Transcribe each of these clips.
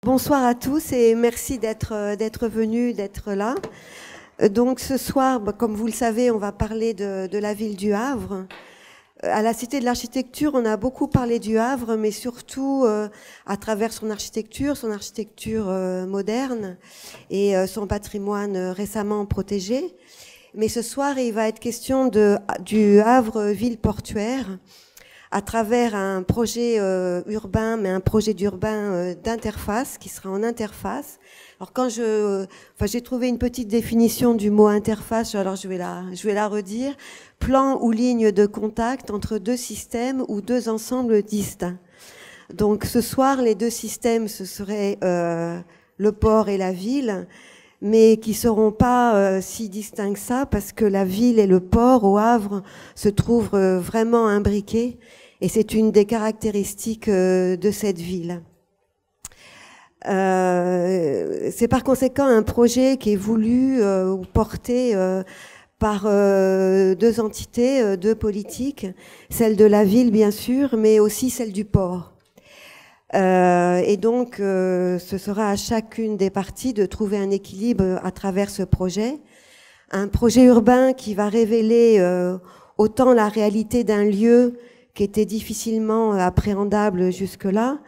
Bonsoir à tous et merci d'être venus, d'être là. Donc ce soir, comme vous le savez, on va parler de la ville du Havre. À la Cité de l'Architecture, on a beaucoup parlé du Havre, mais surtout à travers son architecture moderne et son patrimoine récemment protégé. Mais ce soir, il va être question du Havre ville portuaire à travers un projet urbain, mais un projet d'urbain d'interface, qui sera en interface. Alors j'ai trouvé une petite définition du mot interface, alors je vais la redire. Plan ou ligne de contact entre deux systèmes ou deux ensembles distincts. Donc ce soir, les deux systèmes, ce seraient le port et la ville, mais qui seront pas si distincts que ça, parce que la ville et le port au Havre se trouvent vraiment imbriqués, et c'est une des caractéristiques de cette ville. C'est par conséquent un projet qui est voulu ou porté par deux entités, deux politiques, celle de la ville bien sûr, mais aussi celle du port. Et donc, ce sera à chacune des parties de trouver un équilibre à travers ce projet. Un projet urbain qui va révéler autant la réalité d'un lieu qui était difficilement appréhendable jusque-là,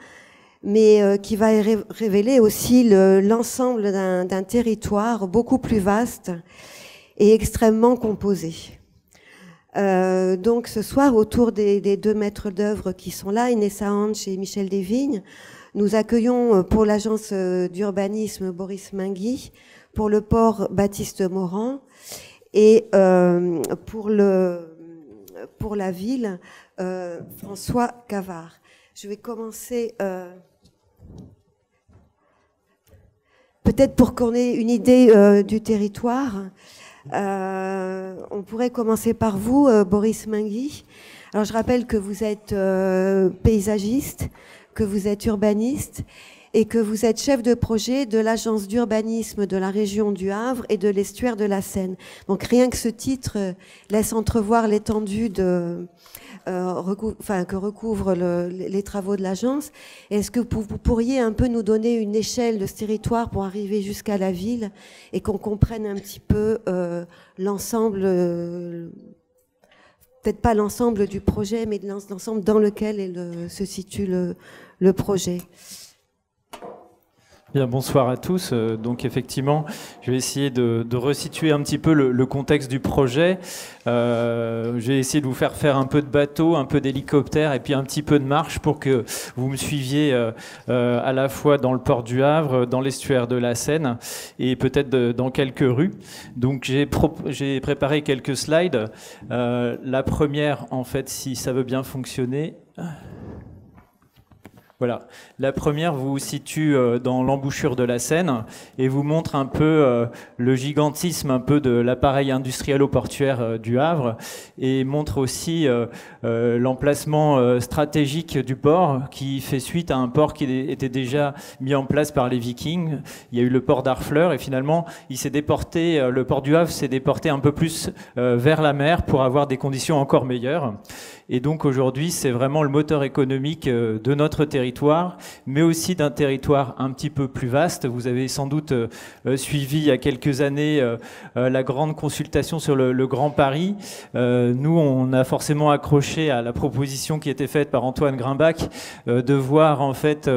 mais qui va révéler aussi l'ensemble d'un territoire beaucoup plus vaste et extrêmement composé. Donc ce soir, autour des deux maîtres d'œuvre qui sont là, Inessa Hanche et Michel Desvignes, nous accueillons pour l'agence d'urbanisme Boris Mingui, pour le port Baptiste Morand, et pour la ville François Cavard. Je vais commencer peut-être pour qu'on ait une idée du territoire. On pourrait commencer par vous, Boris Mingui. Alors je rappelle que vous êtes paysagiste, que vous êtes urbaniste et que vous êtes chef de projet de l'agence d'urbanisme de la région du Havre et de l'estuaire de la Seine. Donc rien que ce titre laisse entrevoir l'étendue que recouvrent les travaux de l'agence. Est-ce que vous pourriez un peu nous donner une échelle de ce territoire pour arriver jusqu'à la ville et qu'on comprenne un petit peu l'ensemble, peut-être pas l'ensemble du projet, mais l'ensemble dans lequel se situe le projet? Bien, bonsoir à tous. Donc effectivement, je vais essayer de resituer un petit peu le contexte du projet. Je vais essayer de vous faire un peu de bateau, un peu d'hélicoptère et puis un petit peu de marche pour que vous me suiviez à la fois dans le port du Havre, dans l'estuaire de la Seine et peut-être dans quelques rues. Donc j'ai préparé quelques slides. La première, en fait, si ça veut bien fonctionner... Voilà, la première vous situe dans l'embouchure de la Seine et vous montre un peu le gigantisme un peu de l'appareil industriel-portuaire du Havre et montre aussi l'emplacement stratégique du port qui fait suite à un port qui était déjà mis en place par les Vikings. Il y a eu le port d'Harfleur et finalement il s'est déporté, le port du Havre s'est déporté un peu plus vers la mer pour avoir des conditions encore meilleures. Et donc aujourd'hui, c'est vraiment le moteur économique de notre territoire, mais aussi d'un territoire un petit peu plus vaste. Vous avez sans doute suivi il y a quelques années la grande consultation sur le Grand Paris. Nous, on a forcément accroché à la proposition qui était faite par Antoine Grimbach de voir en fait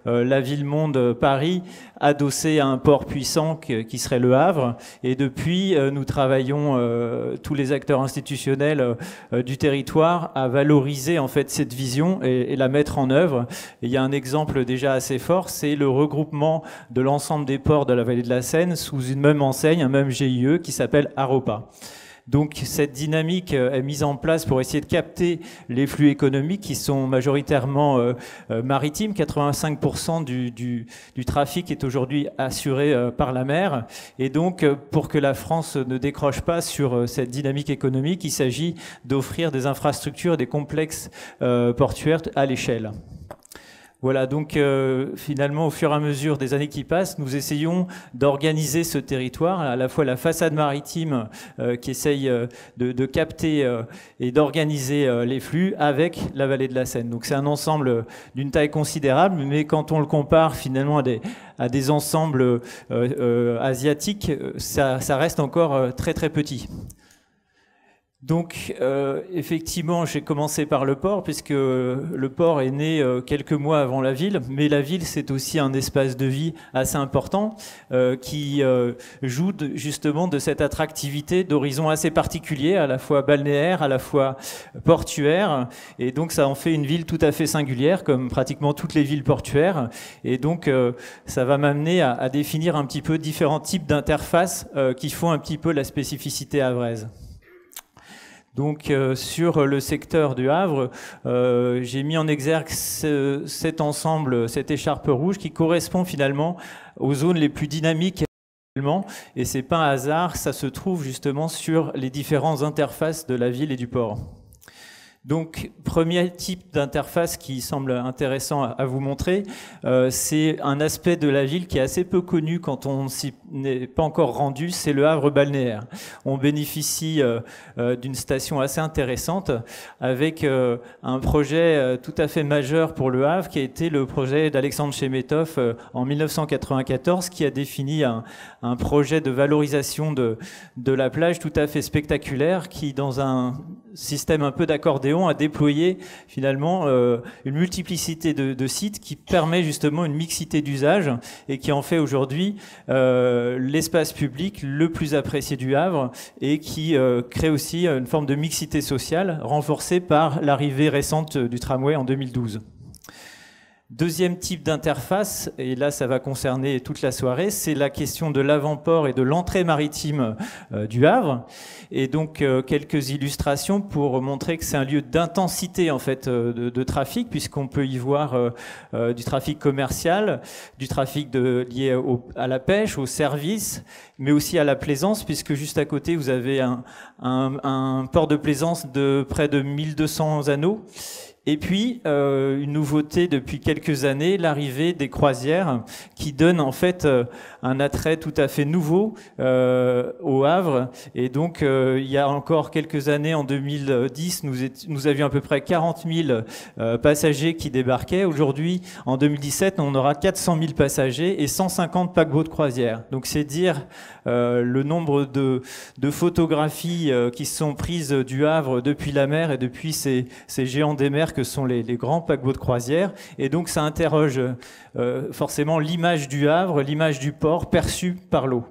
la ville-monde Paris adossée à un port puissant qui serait le Havre. Et depuis, nous travaillons, tous les acteurs institutionnels du territoire, à valoriser en fait cette vision et la mettre en œuvre. Et il y a un exemple déjà assez fort, c'est le regroupement de l'ensemble des ports de la vallée de la Seine sous une même enseigne, un même GIE qui s'appelle Aropa. Donc cette dynamique est mise en place pour essayer de capter les flux économiques qui sont majoritairement maritimes. 85% du trafic est aujourd'hui assuré par la mer. Et donc pour que la France ne décroche pas sur cette dynamique économique, il s'agit d'offrir des infrastructures et des complexes portuaires à l'échelle. Voilà, donc finalement, au fur et à mesure des années qui passent, nous essayons d'organiser ce territoire, à la fois la façade maritime qui essaye de capter et d'organiser les flux avec la vallée de la Seine. Donc c'est un ensemble d'une taille considérable, mais quand on le compare finalement à des ensembles asiatiques, ça reste encore très très petit. Donc, effectivement, j'ai commencé par le port, puisque le port est né quelques mois avant la ville, mais la ville, c'est aussi un espace de vie assez important qui joue justement de cette attractivité d'horizon assez particulier, à la fois balnéaire, à la fois portuaire, et donc ça en fait une ville tout à fait singulière, comme pratiquement toutes les villes portuaires, et donc ça va m'amener à définir un petit peu différents types d'interfaces qui font un petit peu la spécificité havraise. Donc sur le secteur du Havre, j'ai mis en exergue cet ensemble, cette écharpe rouge qui correspond finalement aux zones les plus dynamiques actuellement. Et c'est pas un hasard, ça se trouve justement sur les différentes interfaces de la ville et du port. Donc, premier type d'interface qui semble intéressant à vous montrer, c'est un aspect de la ville qui est assez peu connu quand on s'y n'est pas encore rendu, c'est le Havre balnéaire. On bénéficie d'une station assez intéressante avec un projet tout à fait majeur pour le Havre qui a été le projet d'Alexandre Chemetov en 1994 qui a défini un projet de valorisation de la plage tout à fait spectaculaire qui, dans un système un peu d'accordéon, a déployé finalement une multiplicité de sites qui permet justement une mixité d'usage et qui en fait aujourd'hui l'espace public le plus apprécié du Havre et qui crée aussi une forme de mixité sociale renforcée par l'arrivée récente du tramway en 2012. Deuxième type d'interface, et là ça va concerner toute la soirée, c'est la question de l'avant-port et de l'entrée maritime du Havre. Et donc quelques illustrations pour montrer que c'est un lieu d'intensité en fait de trafic, puisqu'on peut y voir du trafic commercial, du trafic lié à la pêche, aux services, mais aussi à la plaisance, puisque juste à côté vous avez un port de plaisance de près de 1200 anneaux. Et puis, une nouveauté depuis quelques années, l'arrivée des croisières qui donnent en fait un attrait tout à fait nouveau au Havre. Et donc, il y a encore quelques années, en 2010, nous avions à peu près 40 000 passagers qui débarquaient. Aujourd'hui, en 2017, on aura 400 000 passagers et 150 paquebots de croisière. Donc, c'est dire le nombre de photographies qui sont prises du Havre depuis la mer et depuis ces géants des mers que sont les grands paquebots de croisière. Et donc ça interroge forcément l'image du Havre, l'image du port perçue par l'eau.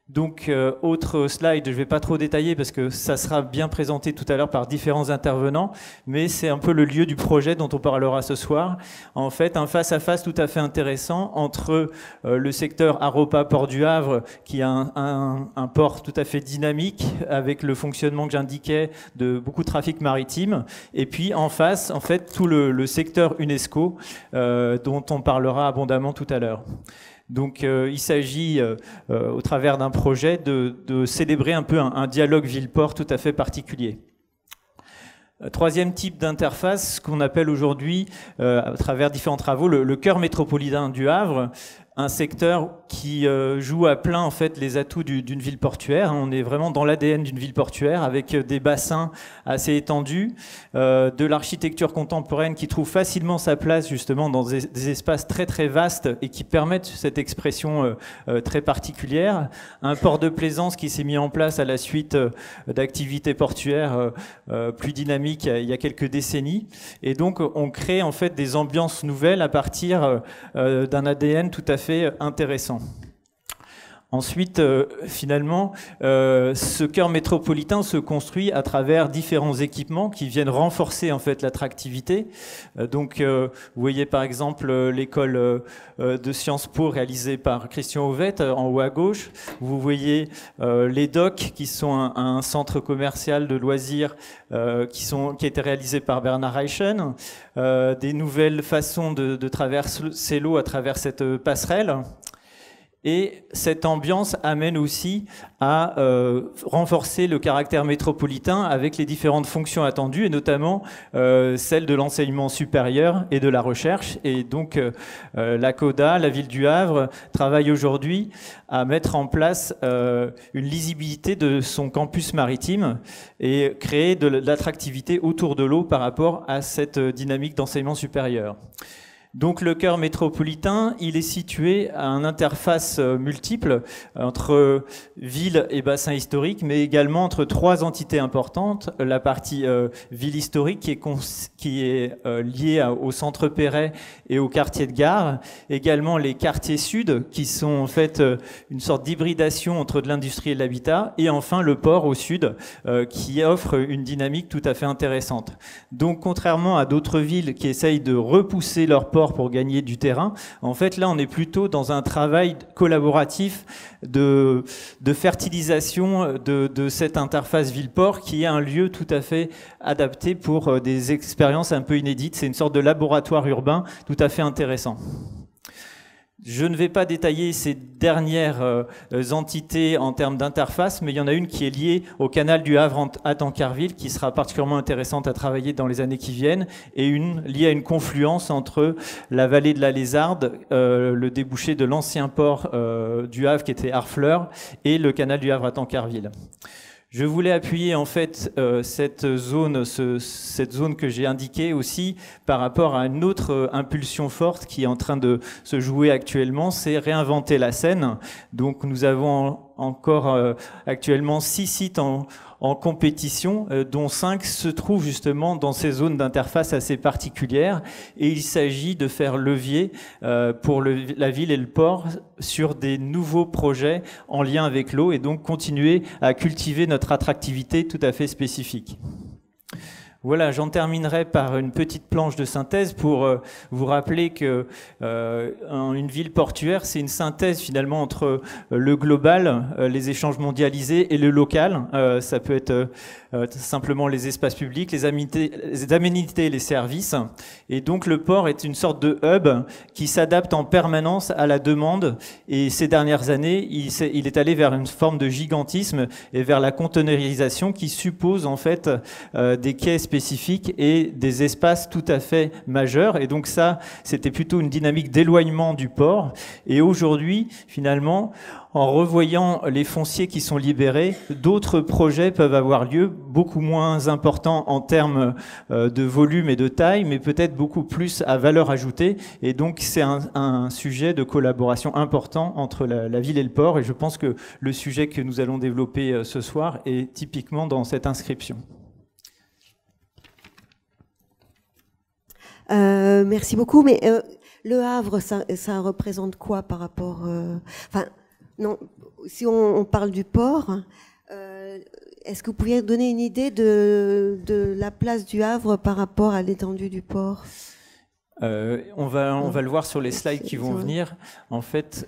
Donc, autre slide, je ne vais pas trop détailler parce que ça sera bien présenté tout à l'heure par différents intervenants, mais c'est un peu le lieu du projet dont on parlera ce soir. En fait, un face-à-face tout à fait intéressant entre le secteur Aropa-Port du Havre, qui a un port tout à fait dynamique avec le fonctionnement que j'indiquais de beaucoup de trafic maritime, et puis en face, en fait, tout le secteur UNESCO dont on parlera abondamment tout à l'heure. Donc il s'agit, au travers d'un projet, de célébrer un peu un dialogue ville-port tout à fait particulier. Troisième type d'interface, ce qu'on appelle aujourd'hui, à travers différents travaux, le cœur métropolitain du Havre, un secteur qui joue à plein en fait les atouts d'une ville portuaire. On est vraiment dans l'ADN d'une ville portuaire avec des bassins assez étendus, de l'architecture contemporaine qui trouve facilement sa place justement dans des espaces très très vastes et qui permettent cette expression très particulière. Un port de plaisance qui s'est mis en place à la suite d'activités portuaires plus dynamiques il y a quelques décennies. Et donc on crée en fait des ambiances nouvelles à partir d'un ADN tout à fait intéressant. Ensuite, finalement, ce cœur métropolitain se construit à travers différents équipements qui viennent renforcer en fait l'attractivité. Donc, vous voyez par exemple l'école de Sciences Po réalisée par Christian Ovette en haut à gauche. Vous voyez les docks qui sont un centre commercial de loisirs qui a été réalisé par Bernard Reichen. Des nouvelles façons de traverser l'eau à travers cette passerelle. Et cette ambiance amène aussi à renforcer le caractère métropolitain avec les différentes fonctions attendues, et notamment celle de l'enseignement supérieur et de la recherche. Et donc la CODA, la ville du Havre, travaille aujourd'hui à mettre en place une lisibilité de son campus maritime et créer de l'attractivité autour de l'eau par rapport à cette dynamique d'enseignement supérieur. Donc le cœur métropolitain, il est situé à une interface multiple entre ville et bassin historique, mais également entre trois entités importantes. La partie ville historique qui est liée au centre Perret et au quartier de gare. Également les quartiers sud, qui sont en fait une sorte d'hybridation entre de l'industrie et de l'habitat. Et enfin le port au sud, qui offre une dynamique tout à fait intéressante. Donc contrairement à d'autres villes qui essayent de repousser leur port pour gagner du terrain. En fait, là, on est plutôt dans un travail collaboratif de fertilisation de cette interface ville-port qui est un lieu tout à fait adapté pour des expériences un peu inédites. C'est une sorte de laboratoire urbain tout à fait intéressant. Je ne vais pas détailler ces dernières entités en termes d'interface, mais il y en a une qui est liée au canal du Havre à Tancarville, qui sera particulièrement intéressante à travailler dans les années qui viennent, et une liée à une confluence entre la vallée de la Lézarde, le débouché de l'ancien port du Havre qui était Harfleur, et le canal du Havre à Tancarville. Je voulais appuyer en fait cette zone que j'ai indiquée aussi par rapport à une autre impulsion forte qui est en train de se jouer actuellement, c'est réinventer la Seine. Donc nous avons encore actuellement 6 sites en compétition, dont 5 se trouvent justement dans ces zones d'interface assez particulières. Et il s'agit de faire levier pour la ville et le port sur des nouveaux projets en lien avec l'eau et donc continuer à cultiver notre attractivité tout à fait spécifique. Voilà, j'en terminerai par une petite planche de synthèse pour vous rappeler que une ville portuaire, c'est une synthèse finalement entre le global, les échanges mondialisés et le local. Ça peut être simplement les espaces publics, les aménités, les services. Et donc le port est une sorte de hub qui s'adapte en permanence à la demande. Et ces dernières années, il est allé vers une forme de gigantisme et vers la conteneurisation qui suppose en fait des quais spécifiques et des espaces tout à fait majeurs. Et donc ça, c'était plutôt une dynamique d'éloignement du port. Et aujourd'hui, finalement, en revoyant les fonciers qui sont libérés, d'autres projets peuvent avoir lieu, beaucoup moins importants en termes de volume et de taille, mais peut-être beaucoup plus à valeur ajoutée. Et donc c'est un sujet de collaboration important entre la ville et le port. Et je pense que le sujet que nous allons développer ce soir est typiquement dans cette inscription. Merci beaucoup. Mais le Havre, ça représente quoi par rapport... non, si on parle du port, est-ce que vous pourriez donner une idée de la place du Havre par rapport à l'étendue du port ? On va le voir sur les slides qui vont venir. En fait,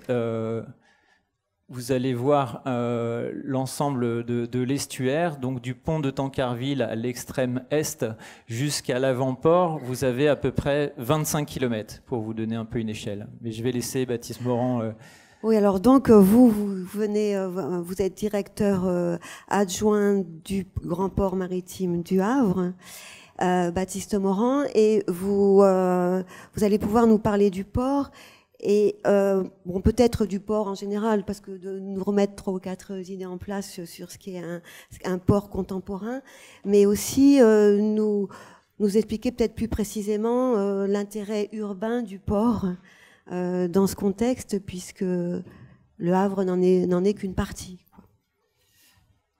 vous allez voir l'ensemble de l'estuaire, donc du pont de Tancarville à l'extrême est jusqu'à l'avant-port. Vous avez à peu près 25 km pour vous donner un peu une échelle. Mais je vais laisser Baptiste Morand... Oui, alors donc vous êtes directeur adjoint du Grand Port Maritime du Havre, Baptiste Morand, et vous allez pouvoir nous parler du port et bon, peut-être du port en général, parce que de nous remettre 3 ou 4 idées en place sur ce qui est un port contemporain, mais aussi nous expliquer peut-être plus précisément l'intérêt urbain du port. Dans ce contexte, puisque le Havre n'en est qu'une partie.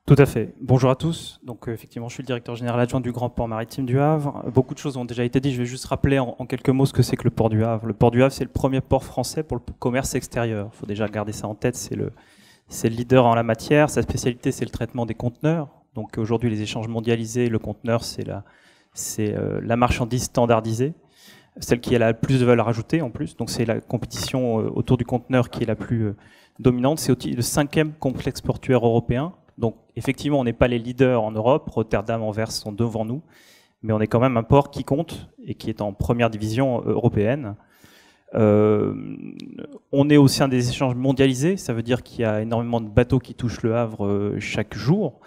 Tout à fait. Bonjour à tous. Donc effectivement, je suis le directeur général adjoint du Grand Port Maritime du Havre. Beaucoup de choses ont déjà été dites. Je vais juste rappeler en quelques mots ce que c'est que le port du Havre. Le port du Havre, c'est le premier port français pour le commerce extérieur. Il faut déjà garder ça en tête. C'est le leader en la matière. Sa spécialité, c'est le traitement des conteneurs. Donc aujourd'hui, les échanges mondialisés, le conteneur, c'est la marchandise standardisée. Celle qui a la plus de valeur ajoutée en plus, donc c'est la compétition autour du conteneur qui est la plus dominante. C'est aussi le 5e complexe portuaire européen, donc effectivement on n'est pas les leaders en Europe, Rotterdam, Anvers sont devant nous, mais on est quand même un port qui compte et qui est en première division européenne. On est au sein des échanges mondialisés, ça veut dire qu'il y a énormément de bateaux qui touchent le Havre chaque jour.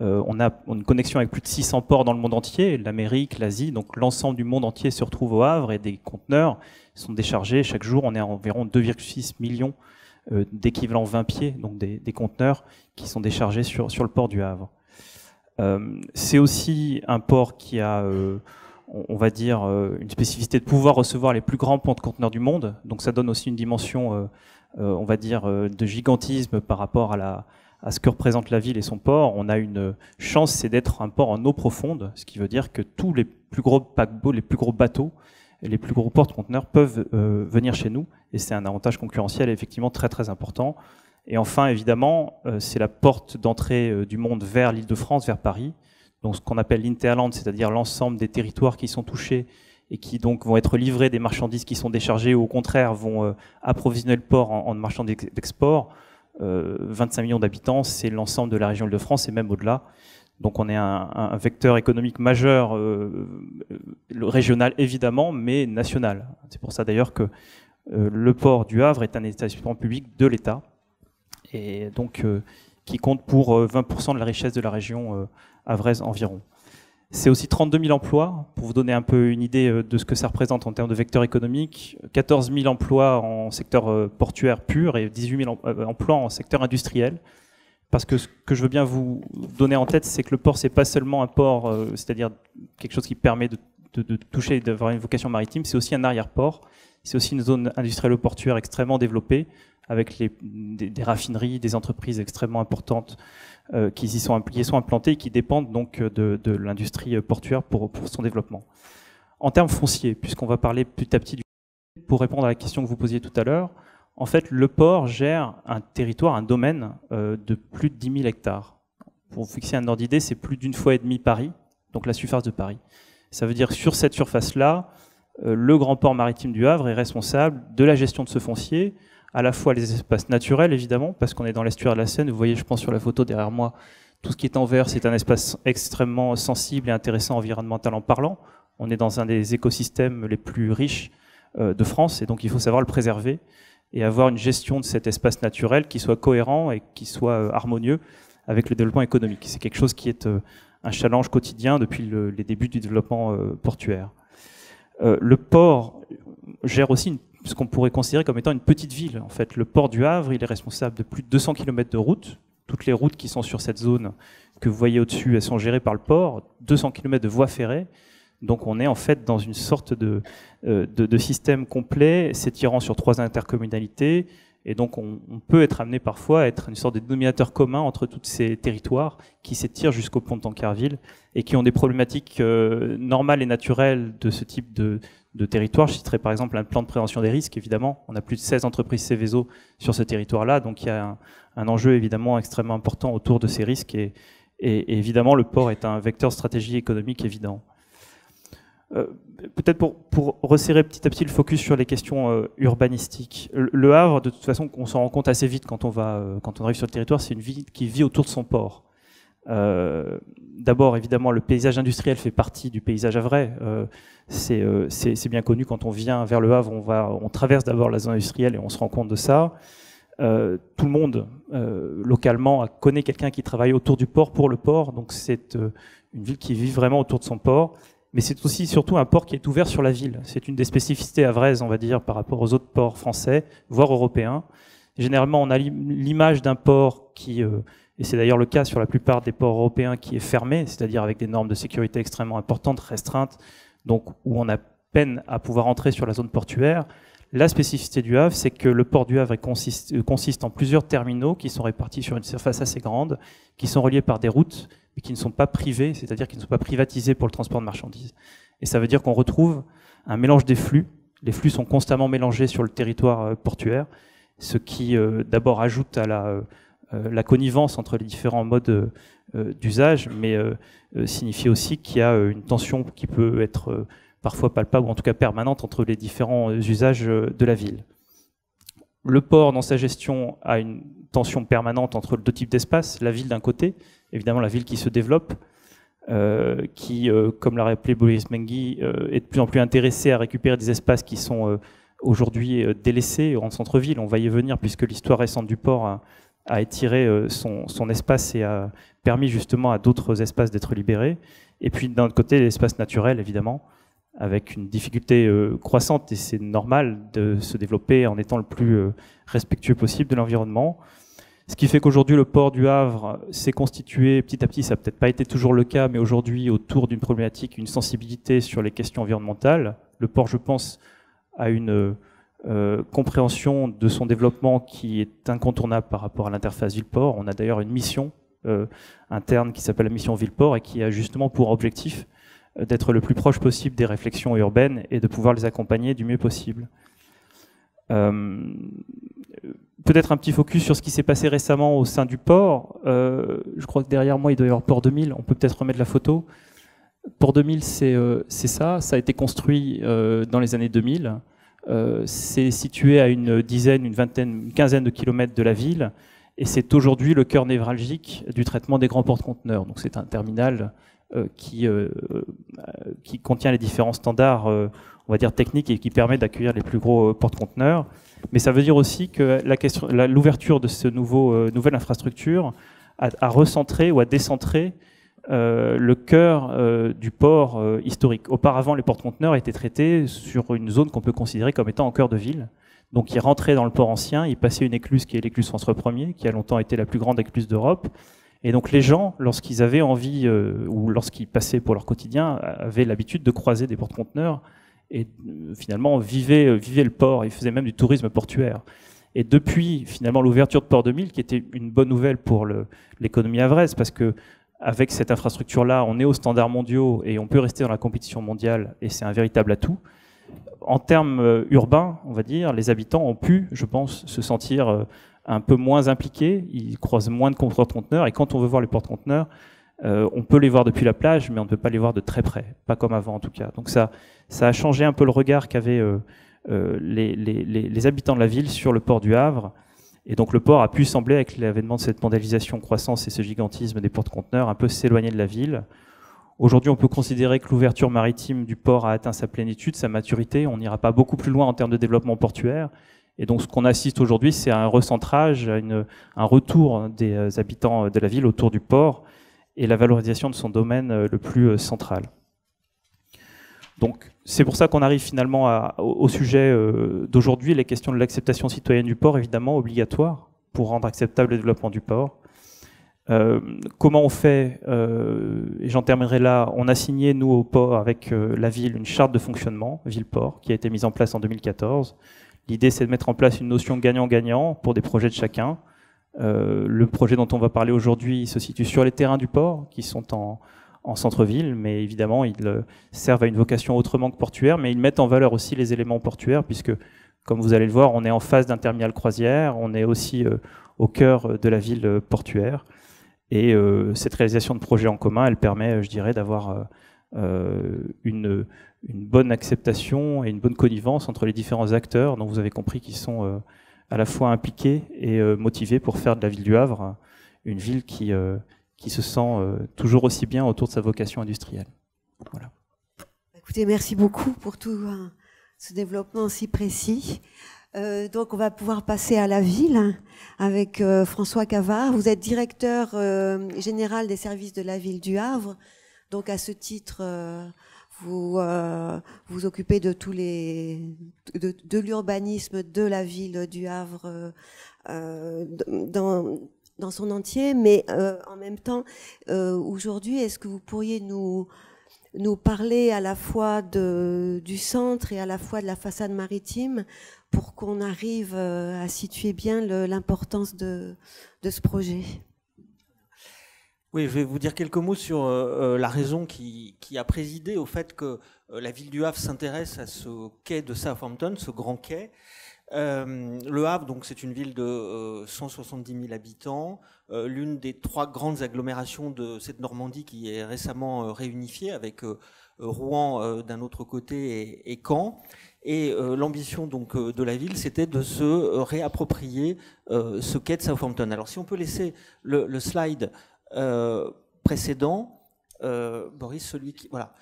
On a une connexion avec plus de 600 ports dans le monde entier, l'Amérique, l'Asie, donc l'ensemble du monde entier se retrouve au Havre et des conteneurs sont déchargés. Chaque jour, on est à environ 2,6 millions d'équivalents 20 pieds, donc des conteneurs qui sont déchargés sur le port du Havre. C'est aussi un port qui a, on va dire, une spécificité de pouvoir recevoir les plus grands porte conteneurs du monde, donc ça donne aussi une dimension, on va dire, de gigantisme par rapport à ce que représente la ville et son port. On a une chance, c'est d'être un port en eau profonde, ce qui veut dire que tous les plus gros paquebots, les plus gros bateaux, les plus gros porte-conteneurs peuvent venir chez nous, et c'est un avantage concurrentiel effectivement très très important. Et enfin, évidemment, c'est la porte d'entrée du monde vers l'Île-de-France, vers Paris, donc ce qu'on appelle l'Interland, c'est-à-dire l'ensemble des territoires qui sont touchés et qui donc vont être livrés des marchandises qui sont déchargées, ou au contraire vont approvisionner le port en marchandises d'export. 25 millions d'habitants, c'est l'ensemble de la région Île-de-France et même au-delà. Donc on est un vecteur économique majeur, régional évidemment, mais national. C'est pour ça d'ailleurs que le port du Havre est un établissement public de l'État, et donc qui compte pour 20% de la richesse de la région havraise environ. C'est aussi 32 000 emplois, pour vous donner un peu une idée de ce que ça représente en termes de vecteur économique. 14 000 emplois en secteur portuaire pur et 18 000 emplois en secteur industriel. Parce que ce que je veux bien vous donner en tête, c'est que le port, c'est pas seulement un port, c'est-à-dire quelque chose qui permet de toucher et d'avoir une vocation maritime, c'est aussi un arrière-port. C'est aussi une zone industrielle portuaire extrêmement développée, avec des raffineries, des entreprises extrêmement importantes qui y sont implantées et qui dépendent donc de l'industrie portuaire pour son développement. En termes fonciers, puisqu'on va parler petit à petit pour répondre à la question que vous posiez tout à l'heure, en fait, le port gère un territoire, un domaine de plus de 10 000 hectares. Pour vous fixer un ordre d'idée, c'est plus d'une fois et demie Paris, donc la surface de Paris. Ça veut dire que sur cette surface-là, le grand port maritime du Havre est responsable de la gestion de ce foncier, à la fois les espaces naturels, évidemment, parce qu'on est dans l'estuaire de la Seine. Vous voyez, je pense, sur la photo derrière moi, tout ce qui est en vert, c'est un espace extrêmement sensible et intéressant environnementalement parlant. On est dans un des écosystèmes les plus riches de France, et donc il faut savoir le préserver et avoir une gestion de cet espace naturel qui soit cohérent et qui soit harmonieux avec le développement économique. C'est quelque chose qui est un challenge quotidien depuis les débuts du développement portuaire. Le port gère aussi ce qu'on pourrait considérer comme étant une petite ville. En fait, le port du Havre, il est responsable de plus de 200 km de routes. Toutes les routes qui sont sur cette zone que vous voyez au-dessus, elles sont gérées par le port. 200 km de voies ferrées. Donc on est en fait dans une sorte de système complet s'étirant sur 3 intercommunalités. Et donc on peut être amené parfois à être une sorte de dénominateur commun entre tous ces territoires qui s'étirent jusqu'au pont de Tancarville et qui ont des problématiques normales et naturelles de ce type de territoire. Je citerai par exemple un plan de prévention des risques, évidemment. On a plus de 16 entreprises Céveso sur ce territoire-là, donc il y a un enjeu évidemment extrêmement important autour de ces risques et évidemment le port est un vecteur de stratégie économique évident. Peut-être pour resserrer petit à petit le focus sur les questions urbanistiques. Le Havre, de toute façon, on s'en rend compte assez vite quand on arrive sur le territoire, c'est une ville qui vit autour de son port. D'abord, évidemment, le paysage industriel fait partie du paysage havrais. C'est bien connu, quand on vient vers le Havre, on traverse d'abord la zone industrielle et on se rend compte de ça. Tout le monde, localement, connaît quelqu'un qui travaille autour du port pour le port, donc c'est une ville qui vit vraiment autour de son port. Mais c'est aussi surtout un port qui est ouvert sur la ville. C'est une des spécificités havraises, on va dire, par rapport aux autres ports français, voire européens. Généralement, on a l'image d'un port qui, et c'est d'ailleurs le cas sur la plupart des ports européens, qui est fermé, c'est-à-dire avec des normes de sécurité extrêmement importantes, restreintes, donc où on a peine à pouvoir entrer sur la zone portuaire. La spécificité du Havre, c'est que le port du Havre consiste en plusieurs terminaux qui sont répartis sur une surface assez grande, qui sont reliés par des routes, mais qui ne sont pas privés, c'est-à-dire qui ne sont pas privatisés pour le transport de marchandises. Et ça veut dire qu'on retrouve un mélange des flux. Les flux sont constamment mélangés sur le territoire portuaire, ce qui d'abord ajoute à la connivence entre les différents modes d'usage, mais signifie aussi qu'il y a une tension qui peut être parfois palpable, ou en tout cas permanente, entre les différents usages de la ville. Le port, dans sa gestion, a une tension permanente entre deux types d'espaces. La ville d'un côté, évidemment la ville qui se développe, qui, comme l'a rappelé Boris Mengi, est de plus en plus intéressée à récupérer des espaces qui sont aujourd'hui délaissé en centre-ville. On va y venir puisque l'histoire récente du port a étiré son espace et a permis justement à d'autres espaces d'être libérés. Et puis d'un autre côté, l'espace naturel, évidemment, avec une difficulté croissante, et c'est normal de se développer en étant le plus respectueux possible de l'environnement. Ce qui fait qu'aujourd'hui, le port du Havre s'est constitué petit à petit, ça n'a peut-être pas été toujours le cas, mais aujourd'hui, autour d'une problématique, une sensibilité sur les questions environnementales. Le port, je pense, a une compréhension de son développement qui est incontournable par rapport à l'interface ville-port. On a d'ailleurs une mission interne qui s'appelle la mission ville-port et qui a justement pour objectif d'être le plus proche possible des réflexions urbaines et de pouvoir les accompagner du mieux possible. Peut-être un petit focus sur ce qui s'est passé récemment au sein du port. Je crois que derrière moi, il doit y avoir Port 2000. On peut peut-être remettre la photo. Port 2000, c'est ça. Ça a été construit dans les années 2000. C'est situé à une dizaine, une quinzaine de kilomètres de la ville. Et c'est aujourd'hui le cœur névralgique du traitement des grands porte-conteneurs. Donc c'est un terminal qui contient les différents standards, on va dire techniques, et qui permet d'accueillir les plus gros porte-conteneurs. Mais ça veut dire aussi que l'ouverture de ce nouvelle infrastructure a recentré ou a décentré le cœur du port historique. Auparavant, les porte-conteneurs étaient traités sur une zone qu'on peut considérer comme étant en cœur de ville. Donc ils rentraient dans le port ancien, ils passaient une écluse qui est l'écluse François Ier, qui a longtemps été la plus grande écluse d'Europe. Et donc les gens, lorsqu'ils avaient envie ou lorsqu'ils passaient pour leur quotidien, avaient l'habitude de croiser des porte-conteneurs et finalement vivaient le port. Ils faisaient même du tourisme portuaire. Et depuis finalement l'ouverture de Port 2000, qui était une bonne nouvelle pour l'économie havraise, parce que avec cette infrastructure-là, on est aux standards mondiaux et on peut rester dans la compétition mondiale, et c'est un véritable atout. En termes urbains, on va dire, les habitants ont pu, je pense, se sentir un peu moins impliqués. Ils croisent moins de porte-conteneurs, et quand on veut voir les porte-conteneurs, on peut les voir depuis la plage, mais on ne peut pas les voir de très près, pas comme avant en tout cas. Donc ça a changé un peu le regard qu'avaient les habitants de la ville sur le port du Havre. Et donc le port a pu sembler, avec l'avènement de cette mondialisation croissance et ce gigantisme des porte-conteneurs, un peu s'éloigner de la ville. Aujourd'hui, on peut considérer que l'ouverture maritime du port a atteint sa plénitude, sa maturité. On n'ira pas beaucoup plus loin en termes de développement portuaire. Et donc ce qu'on assiste aujourd'hui, c'est à un recentrage, un retour des habitants de la ville autour du port et la valorisation de son domaine le plus central. Donc c'est pour ça qu'on arrive finalement au sujet d'aujourd'hui, les questions de l'acceptation citoyenne du port, évidemment obligatoire pour rendre acceptable le développement du port. Comment on fait, et j'en terminerai là, on a signé, nous, au port, avec la ville, une charte de fonctionnement, ville-port, qui a été mise en place en 2014. L'idée, c'est de mettre en place une notion gagnant-gagnant pour des projets de chacun. Le projet dont on va parler aujourd'hui se situe sur les terrains du port, qui sont en centre-ville, mais évidemment, ils servent à une vocation autrement que portuaire, mais ils mettent en valeur aussi les éléments portuaires, puisque, comme vous allez le voir, on est en face d'un terminal croisière, on est aussi au cœur de la ville portuaire. Et cette réalisation de projets en commun, elle permet, je dirais, d'avoir une bonne acceptation et une bonne connivence entre les différents acteurs, dont vous avez compris qu'ils sont à la fois impliqués et motivés pour faire de la ville du Havre une ville qui se sent toujours aussi bien autour de sa vocation industrielle. Voilà. Écoutez, merci beaucoup pour tout ce développement si précis. Donc on va pouvoir passer à la ville avec François Cavard. Vous êtes directeur général des services de la ville du Havre. Donc à ce titre, vous vous occupez de tous de l'urbanisme de la ville du Havre dans son entier. Mais en même temps, aujourd'hui, est-ce que vous pourriez nous parler à la fois du centre et à la fois de la façade maritime pour qu'on arrive à situer bien l'importance de ce projet? Oui, je vais vous dire quelques mots sur la raison qui a présidé au fait que la ville du Havre s'intéresse à ce quai de Southampton, ce grand quai. Le Havre, donc, c'est une ville de 170 000 habitants, l'une des 3 grandes agglomérations de cette Normandie qui est récemment réunifiée avec Rouen d'un autre côté et Caen. Et l'ambition donc de la ville, c'était de se réapproprier ce quai de Southampton. Alors si on peut laisser le slide précédent, Boris, celui qui... Voilà.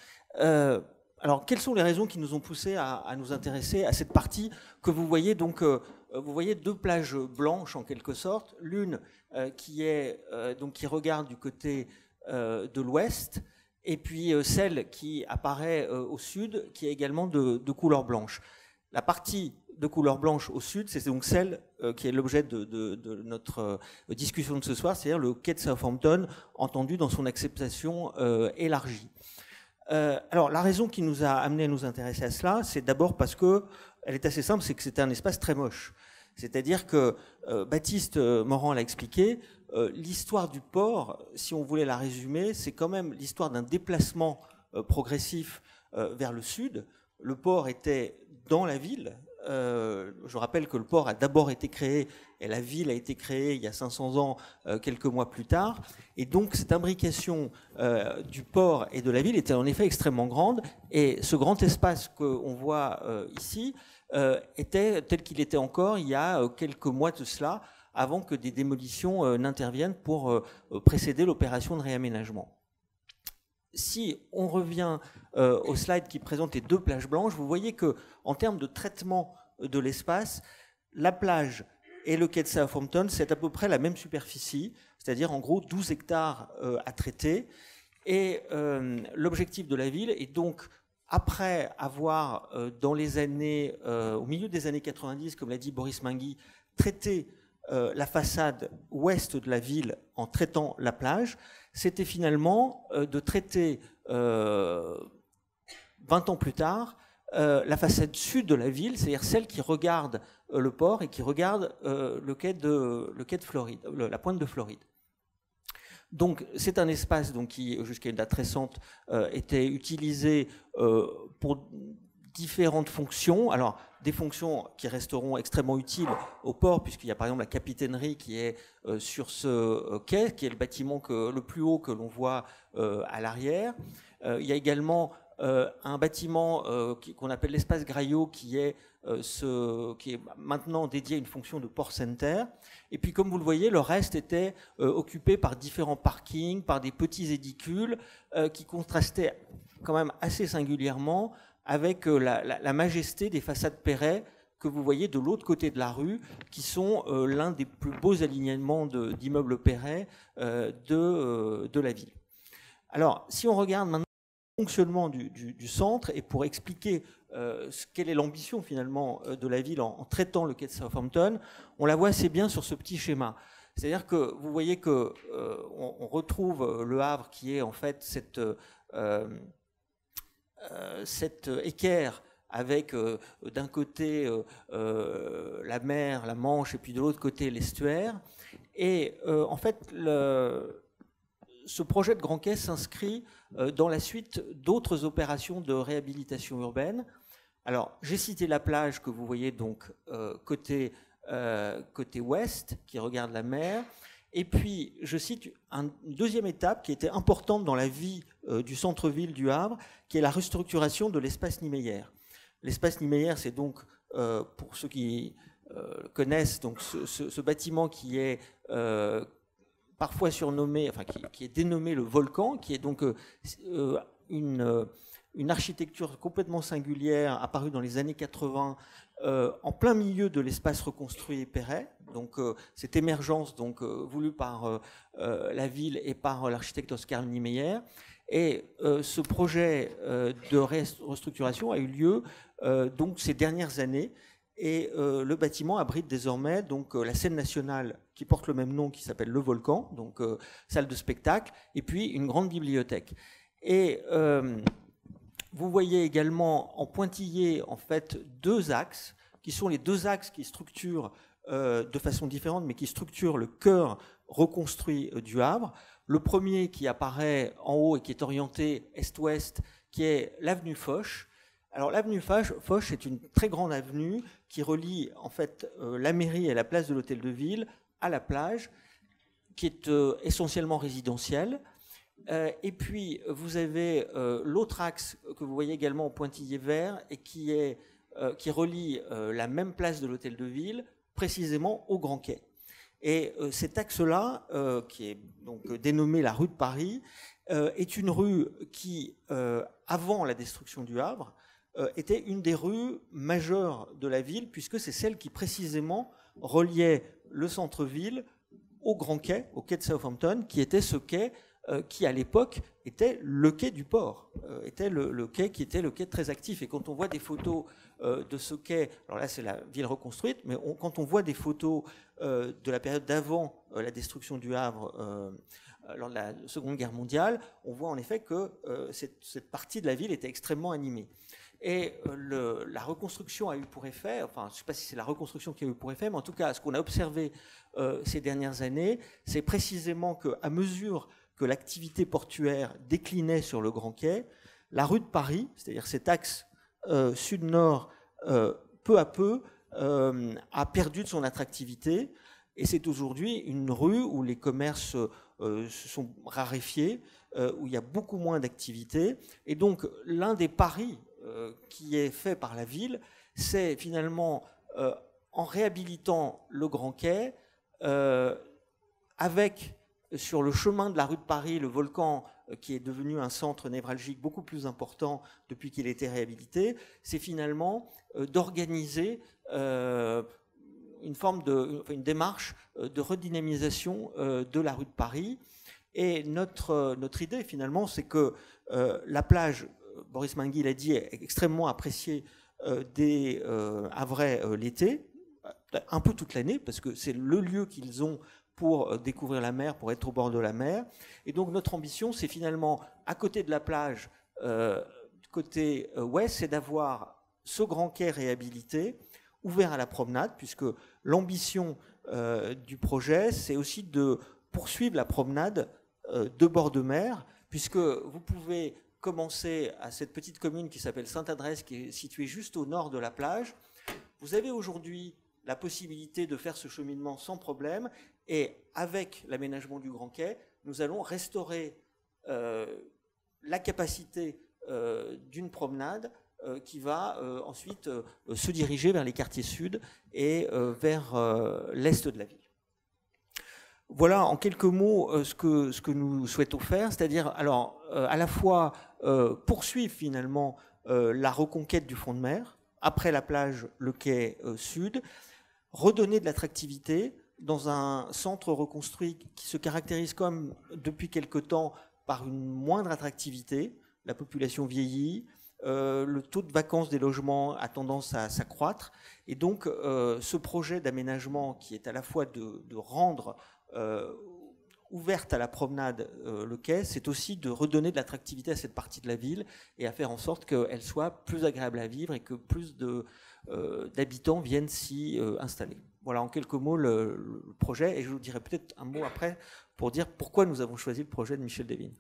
alors, quelles sont les raisons qui nous ont poussés à nous intéresser à cette partie que vous voyez? Donc, vous voyez deux plages blanches en quelque sorte. L'une qui regarde du côté de l'ouest, et puis celle qui apparaît au sud, qui est également de couleur blanche. La partie de couleur blanche au sud, c'est donc celle qui est l'objet de notre discussion de ce soir, c'est-à-dire le quai de Southampton, entendu dans son acceptation élargie. Alors, la raison qui nous a amené à nous intéresser à cela, c'est d'abord parce que elle est assez simple, c'est que c'était un espace très moche. C'est-à-dire que Baptiste Morand l'a expliqué, l'histoire du port, si on voulait la résumer, c'est quand même l'histoire d'un déplacement progressif vers le sud. Le port était dans la ville. Je rappelle que le port a d'abord été créé et la ville a été créée il y a 500 ans, quelques mois plus tard. Et donc cette imbrication du port et de la ville était en effet extrêmement grande. Et ce grand espace qu'on voit ici était tel qu'il était encore il y a quelques mois de cela, avant que des démolitions n'interviennent pour précéder l'opération de réaménagement. Si on revient au slide qui présente les deux plages blanches, vous voyez que en termes de traitement de l'espace, la plage et le quai de Southampton, c'est à peu près la même superficie, c'est-à-dire en gros 12 hectares à traiter. Et l'objectif de la ville est donc, après avoir, dans les années, au milieu des années 90, comme l'a dit Boris Mingui, traité la façade ouest de la ville en traitant la plage, c'était finalement de traiter 20 ans plus tard la façade sud de la ville, c'est-à-dire celle qui regarde le port et qui regarde le quai de Floride, la pointe de Floride. Donc c'est un espace donc, qui, jusqu'à une date récente, était utilisé pour différentes fonctions. Alors, des fonctions qui resteront extrêmement utiles au port, puisqu'il y a par exemple la capitainerie qui est sur ce quai, qui est le bâtiment le plus haut que l'on voit à l'arrière. Il y a également un bâtiment qu'on appelle l'espace Graillot, qui est maintenant dédié à une fonction de port center. Et puis, comme vous le voyez, le reste était occupé par différents parkings, par des petits édicules qui contrastaient quand même assez singulièrement avec la majesté des façades Perret que vous voyez de l'autre côté de la rue, qui sont l'un des plus beaux alignements d'immeubles Perret de la ville. Alors, si on regarde maintenant le fonctionnement du centre, et pour expliquer quelle est l'ambition finalement de la ville en traitant le quai de Southampton, on la voit assez bien sur ce petit schéma. C'est-à-dire que vous voyez que on retrouve le Havre qui est en fait cette équerre avec d'un côté la mer, la Manche, et puis de l'autre côté l'estuaire. Et en fait, ce projet de Grand Quai s'inscrit dans la suite d'autres opérations de réhabilitation urbaine. Alors, j'ai cité la plage que vous voyez donc côté ouest, qui regarde la mer. Et puis, je cite une deuxième étape qui était importante dans la vie du centre-ville du Havre, qui est la restructuration de l'espace Niemeyer. L'espace Niemeyer, c'est donc, pour ceux qui connaissent, donc ce bâtiment qui est parfois surnommé, enfin qui est dénommé le Volcan, qui est donc une architecture complètement singulière apparue dans les années 80 en plein milieu de l'espace reconstruit Perret. Donc cette émergence donc voulue par la ville et par l'architecte Oscar Niemeyer. Et ce projet de restructuration a eu lieu donc ces dernières années. Et le bâtiment abrite désormais donc la scène nationale qui porte le même nom, qui s'appelle le Volcan, donc salle de spectacle, et puis une grande bibliothèque. Et vous voyez également en pointillé en fait deux axes, qui sont les deux axes qui structurent de façon différente, mais qui structurent le cœur reconstruit du Havre. Le premier qui apparaît en haut et qui est orienté est-ouest, qui est l'avenue Foch. Alors l'avenue Foch est une très grande avenue qui relie en fait la mairie et la place de l'Hôtel de Ville à la plage, qui est essentiellement résidentielle. Et puis vous avez l'autre axe que vous voyez également en pointillé vert et qui relie la même place de l'Hôtel de Ville précisément au Grand Quai. Et cet axe-là, qui est donc dénommé la rue de Paris, est une rue qui, avant la destruction du Havre, était une des rues majeures de la ville, puisque c'est celle qui précisément reliait le centre-ville au grand quai, au quai de Southampton, qui était ce quai qui, à l'époque, était le quai du port, était le quai qui était le quai très actif. Et quand on voit des photos de ce quai, alors là c'est la ville reconstruite, mais quand on voit des photos de la période d'avant la destruction du Havre, lors de la Seconde Guerre mondiale, on voit en effet que cette partie de la ville était extrêmement animée. Et la reconstruction a eu pour effet, enfin je ne sais pas si c'est la reconstruction qui a eu pour effet, mais en tout cas ce qu'on a observé ces dernières années, c'est précisément qu'à mesure que l'activité portuaire déclinait sur le Grand Quai, la rue de Paris, c'est-à-dire cet axe sud-nord, peu à peu a perdu de son attractivité, et c'est aujourd'hui une rue où les commerces se sont raréfiés, où il y a beaucoup moins d'activité, et donc l'un des paris qui est fait par la ville, c'est finalement, en réhabilitant le Grand Quai, avec sur le chemin de la rue de Paris, le volcan qui est devenu un centre névralgique beaucoup plus important depuis qu'il a été réhabilité, c'est finalement d'organiser une démarche de redynamisation de la rue de Paris. Et notre idée finalement, c'est que la plage, Boris Mingui l'a dit, est extrêmement appréciée des Havrais l'été, un peu toute l'année, parce que c'est le lieu qu'ils ont pour découvrir la mer, pour être au bord de la mer. Et donc notre ambition, c'est finalement, à côté de la plage, côté ouest, c'est d'avoir ce grand quai réhabilité, ouvert à la promenade, puisque l'ambition du projet, c'est aussi de poursuivre la promenade de bord de mer, puisque vous pouvez commencer à cette petite commune qui s'appelle Sainte-Adresse, qui est située juste au nord de la plage. Vous avez aujourd'hui la possibilité de faire ce cheminement sans problème, et avec l'aménagement du Grand Quai, nous allons restaurer la capacité d'une promenade qui va ensuite se diriger vers les quartiers sud et vers l'est de la ville. Voilà en quelques mots ce que nous souhaitons faire, c'est-à-dire alors à la fois poursuivre finalement la reconquête du front de mer, après la plage, le quai sud, redonner de l'attractivité dans un centre reconstruit qui se caractérise comme depuis quelque temps par une moindre attractivité, la population vieillit, le taux de vacances des logements a tendance à s'accroître, et donc ce projet d'aménagement qui est à la fois de rendre ouverte à la promenade le quai, c'est aussi de redonner de l'attractivité à cette partie de la ville et à faire en sorte qu'elle soit plus agréable à vivre et que plus d'habitants viennent s'y installer. Voilà en quelques mots le projet, et je vous dirai peut-être un mot après pour dire pourquoi nous avons choisi le projet de Michel Desvignes.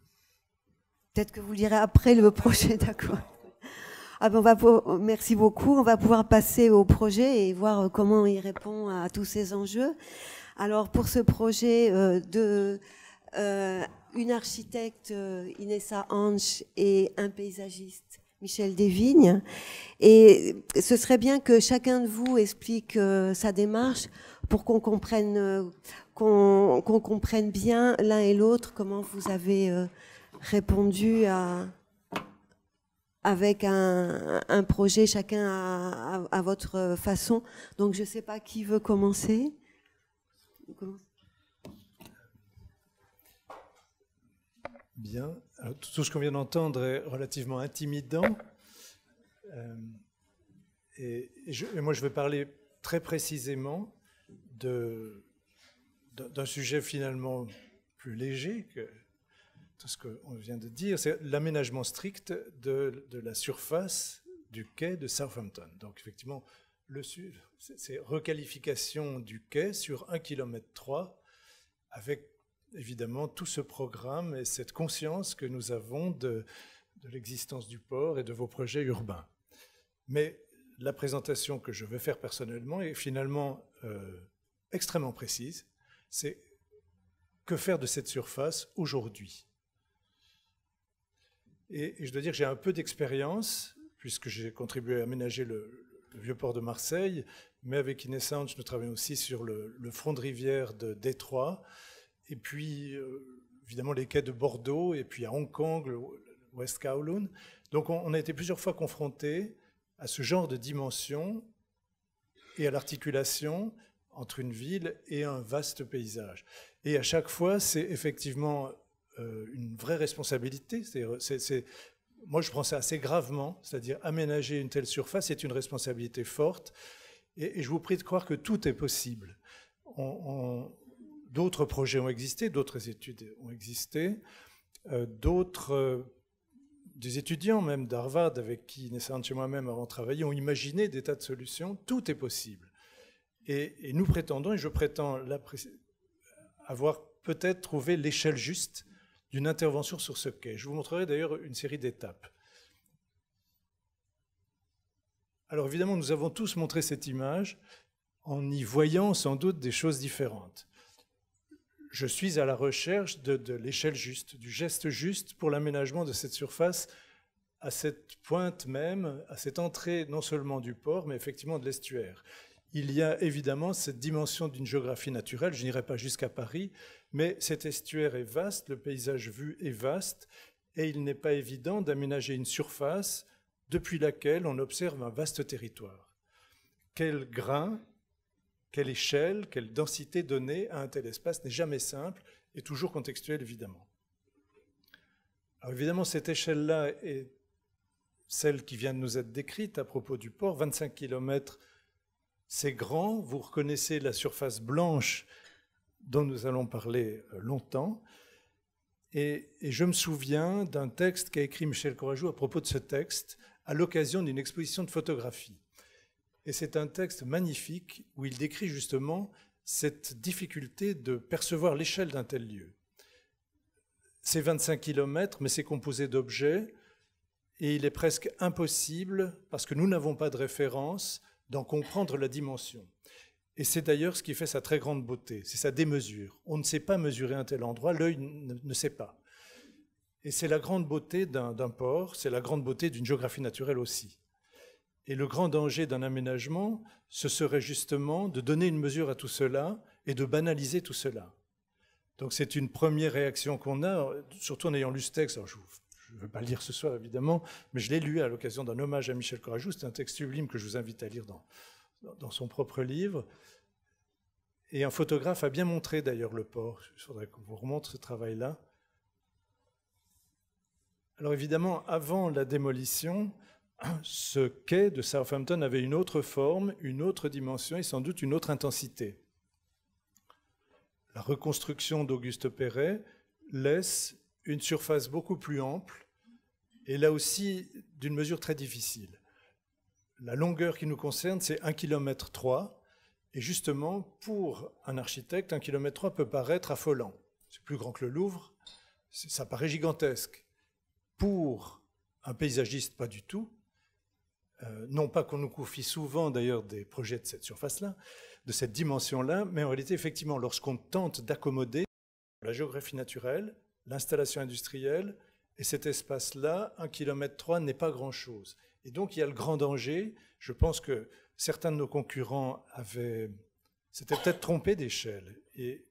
Peut-être que vous le direz après le projet, d'accord. Ah ben merci beaucoup. On va pouvoir passer au projet et voir comment il répond à tous ces enjeux. Alors pour ce projet une architecte, Inessa Hansch, et un paysagiste, Michel Desvignes. Et ce serait bien que chacun de vous explique sa démarche pour qu'on comprenne bien l'un et l'autre comment vous avez répondu avec un projet chacun à votre façon. Donc je ne sais pas qui veut commencer. Bien. Alors, tout ce qu'on vient d'entendre est relativement intimidant. Et moi, je vais parler très précisément d'un sujet finalement plus léger que tout ce qu'on vient de dire. C'est l'aménagement strict de la surface du quai de Southampton. Donc, effectivement, c'est requalification du quai sur 1,3 km, avec évidemment tout ce programme et cette conscience que nous avons de l'existence du port et de vos projets urbains. Mais la présentation que je vais faire personnellement est finalement extrêmement précise. C'est que faire de cette surface aujourd'hui. Et je dois dire que j'ai un peu d'expérience, puisque j'ai contribué à aménager le vieux port de Marseille, mais avec Inessa Hansch, nous travaillons aussi sur le front de rivière de Détroit. Et puis, évidemment les quais de Bordeaux, et puis à Hong Kong, le West Kowloon. Donc on a été plusieurs fois confrontés à ce genre de dimension et à l'articulation entre une ville et un vaste paysage. Et à chaque fois, c'est effectivement une vraie responsabilité. Moi, je prends ça assez gravement, c'est-à-dire aménager une telle surface est une responsabilité forte. Et je vous prie de croire que tout est possible. D'autres projets ont existé, d'autres études ont existé, des étudiants même d'Harvard avec qui Nessa et moi-même avons travaillé ont imaginé des tas de solutions. Tout est possible. Et nous prétendons, et je prétends avoir peut-être trouvé l'échelle juste d'une intervention sur ce quai. Je vous montrerai d'ailleurs une série d'étapes. Alors évidemment, nous avons tous montré cette image en y voyant sans doute des choses différentes. Je suis à la recherche de l'échelle juste, du geste juste pour l'aménagement de cette surface à cette pointe même, à cette entrée non seulement du port, mais effectivement de l'estuaire. Il y a évidemment cette dimension d'une géographie naturelle, je n'irai pas jusqu'à Paris, mais cet estuaire est vaste, le paysage vu est vaste, et il n'est pas évident d'aménager une surface depuis laquelle on observe un vaste territoire. Quel grain, quelle échelle, quelle densité donnée à un tel espace n'est jamais simple et toujours contextuel, évidemment. Alors évidemment, cette échelle-là est celle qui vient de nous être décrite à propos du port, 25 km. C'est grand, vous reconnaissez la surface blanche dont nous allons parler longtemps. Et je me souviens d'un texte qu'a écrit Michel Courajou à propos de ce texte à l'occasion d'une exposition de photographie. Et c'est un texte magnifique où il décrit justement cette difficulté de percevoir l'échelle d'un tel lieu. C'est 25 km, mais c'est composé d'objets, et il est presque impossible, parce que nous n'avons pas de référence, d'en comprendre la dimension. Et c'est d'ailleurs ce qui fait sa très grande beauté, c'est sa démesure. On ne sait pas mesurer un tel endroit, l'œil ne sait pas. Et c'est la grande beauté d'un port, c'est la grande beauté d'une géographie naturelle aussi. Et le grand danger d'un aménagement, ce serait justement de donner une mesure à tout cela et de banaliser tout cela. Donc c'est une première réaction qu'on a, surtout en ayant lu ce texte. Alors je ne veux pas le lire ce soir évidemment, mais je l'ai lu à l'occasion d'un hommage à Michel Courajou. C'est un texte sublime que je vous invite à lire dans son propre livre. Et un photographe a bien montré d'ailleurs le port. Il faudrait qu'on vous remontre ce travail-là. Alors évidemment, avant la démolition, ce quai de Southampton avait une autre forme, une autre dimension et sans doute une autre intensité. La reconstruction d'Auguste Perret laisse une surface beaucoup plus ample et là aussi d'une mesure très difficile. La longueur qui nous concerne, c'est 1,3 km. Et justement, pour un architecte, 1,3 km peut paraître affolant. C'est plus grand que le Louvre, ça paraît gigantesque. Pour un paysagiste, pas du tout. Non pas qu'on nous confie souvent d'ailleurs des projets de cette surface-là, de cette dimension-là, mais en réalité, effectivement, lorsqu'on tente d'accommoder la géographie naturelle, l'installation industrielle, et cet espace-là, 1,3 km n'est pas grand-chose. Et donc, il y a le grand danger. Je pense que certains de nos concurrents s'étaient peut-être trompés d'échelle et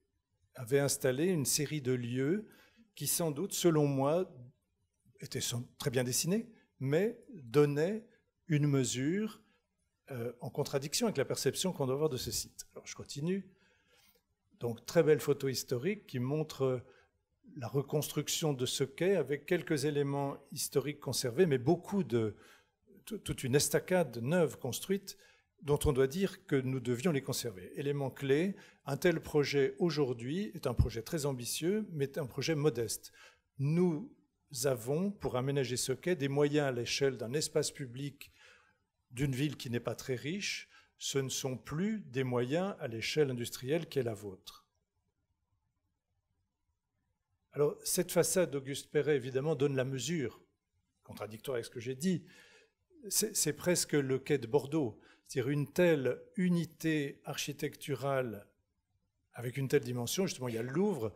avaient installé une série de lieux qui, sans doute, selon moi, étaient très bien dessinés, mais donnaient une mesure en contradiction avec la perception qu'on doit avoir de ce site. Alors, je continue. Donc, très belle photo historique qui montre la reconstruction de ce quai avec quelques éléments historiques conservés, mais toute une estacade neuve construite dont on doit dire que nous devions les conserver. Élément clé, un tel projet aujourd'hui est un projet très ambitieux, mais un projet modeste. Nous avons, pour aménager ce quai, des moyens à l'échelle d'un espace public d'une ville qui n'est pas très riche. Ce ne sont plus des moyens à l'échelle industrielle qui est la vôtre. Alors, cette façade d'Auguste Perret, évidemment, donne la mesure, contradictoire avec ce que j'ai dit. C'est presque le quai de Bordeaux. C'est-à-dire une telle unité architecturale avec une telle dimension. Justement, il y a le Louvre,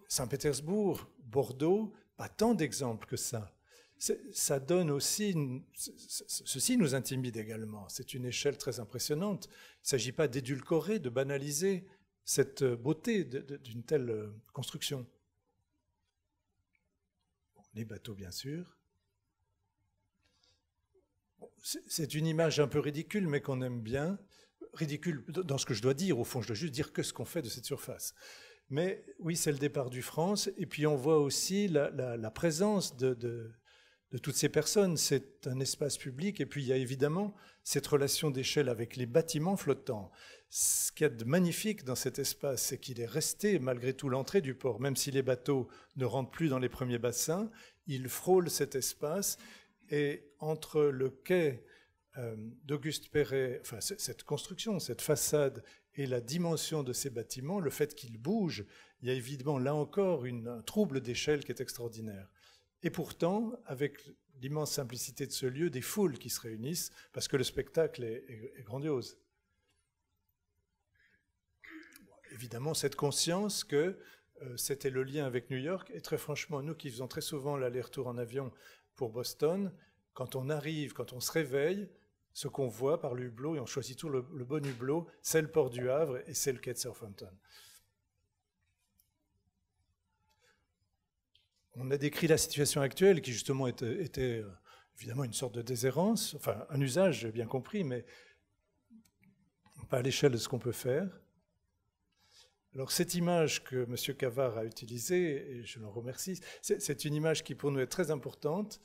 Saint-Pétersbourg, Bordeaux, pas tant d'exemples que ça. Ça donne aussi, ceci nous intimide également. C'est une échelle très impressionnante. Il ne s'agit pas d'édulcorer, de banaliser cette beauté d'une telle construction. les bateaux bien sûr. Bon, c'est une image un peu ridicule, mais qu'on aime bien. Ridicule dans ce que je dois dire, au fond, je dois juste dire que ce qu'on fait de cette surface. Mais oui, c'est le départ du France, et puis on voit aussi la présence de toutes ces personnes. C'est un espace public, et puis il y a évidemment cette relation d'échelle avec les bâtiments flottants. Ce qu'il y a de magnifique dans cet espace, c'est qu'il est resté, malgré tout, l'entrée du port. Même si les bateaux ne rentrent plus dans les premiers bassins, ils frôlent cet espace, et entre le quai d'Auguste Perret, enfin cette construction, cette façade et la dimension de ces bâtiments, le fait qu'ils bougent, il y a évidemment là encore un trouble d'échelle qui est extraordinaire. Et pourtant, avec l'immense simplicité de ce lieu, des foules qui se réunissent parce que le spectacle est grandiose. Évidemment, cette conscience que c'était le lien avec New York, et très franchement, nous qui faisons très souvent l'aller-retour en avion pour Boston, quand on arrive, quand on se réveille, ce qu'on voit par le hublot, et on choisit tout le bon hublot, c'est le port du Havre et c'est le quai de Southampton. On a décrit la situation actuelle qui justement était évidemment une sorte de déshérence, enfin un usage, j'ai bien compris, mais pas à l'échelle de ce qu'on peut faire. Alors cette image que M. Cavard a utilisée, et je l'en remercie, c'est une image qui pour nous est très importante.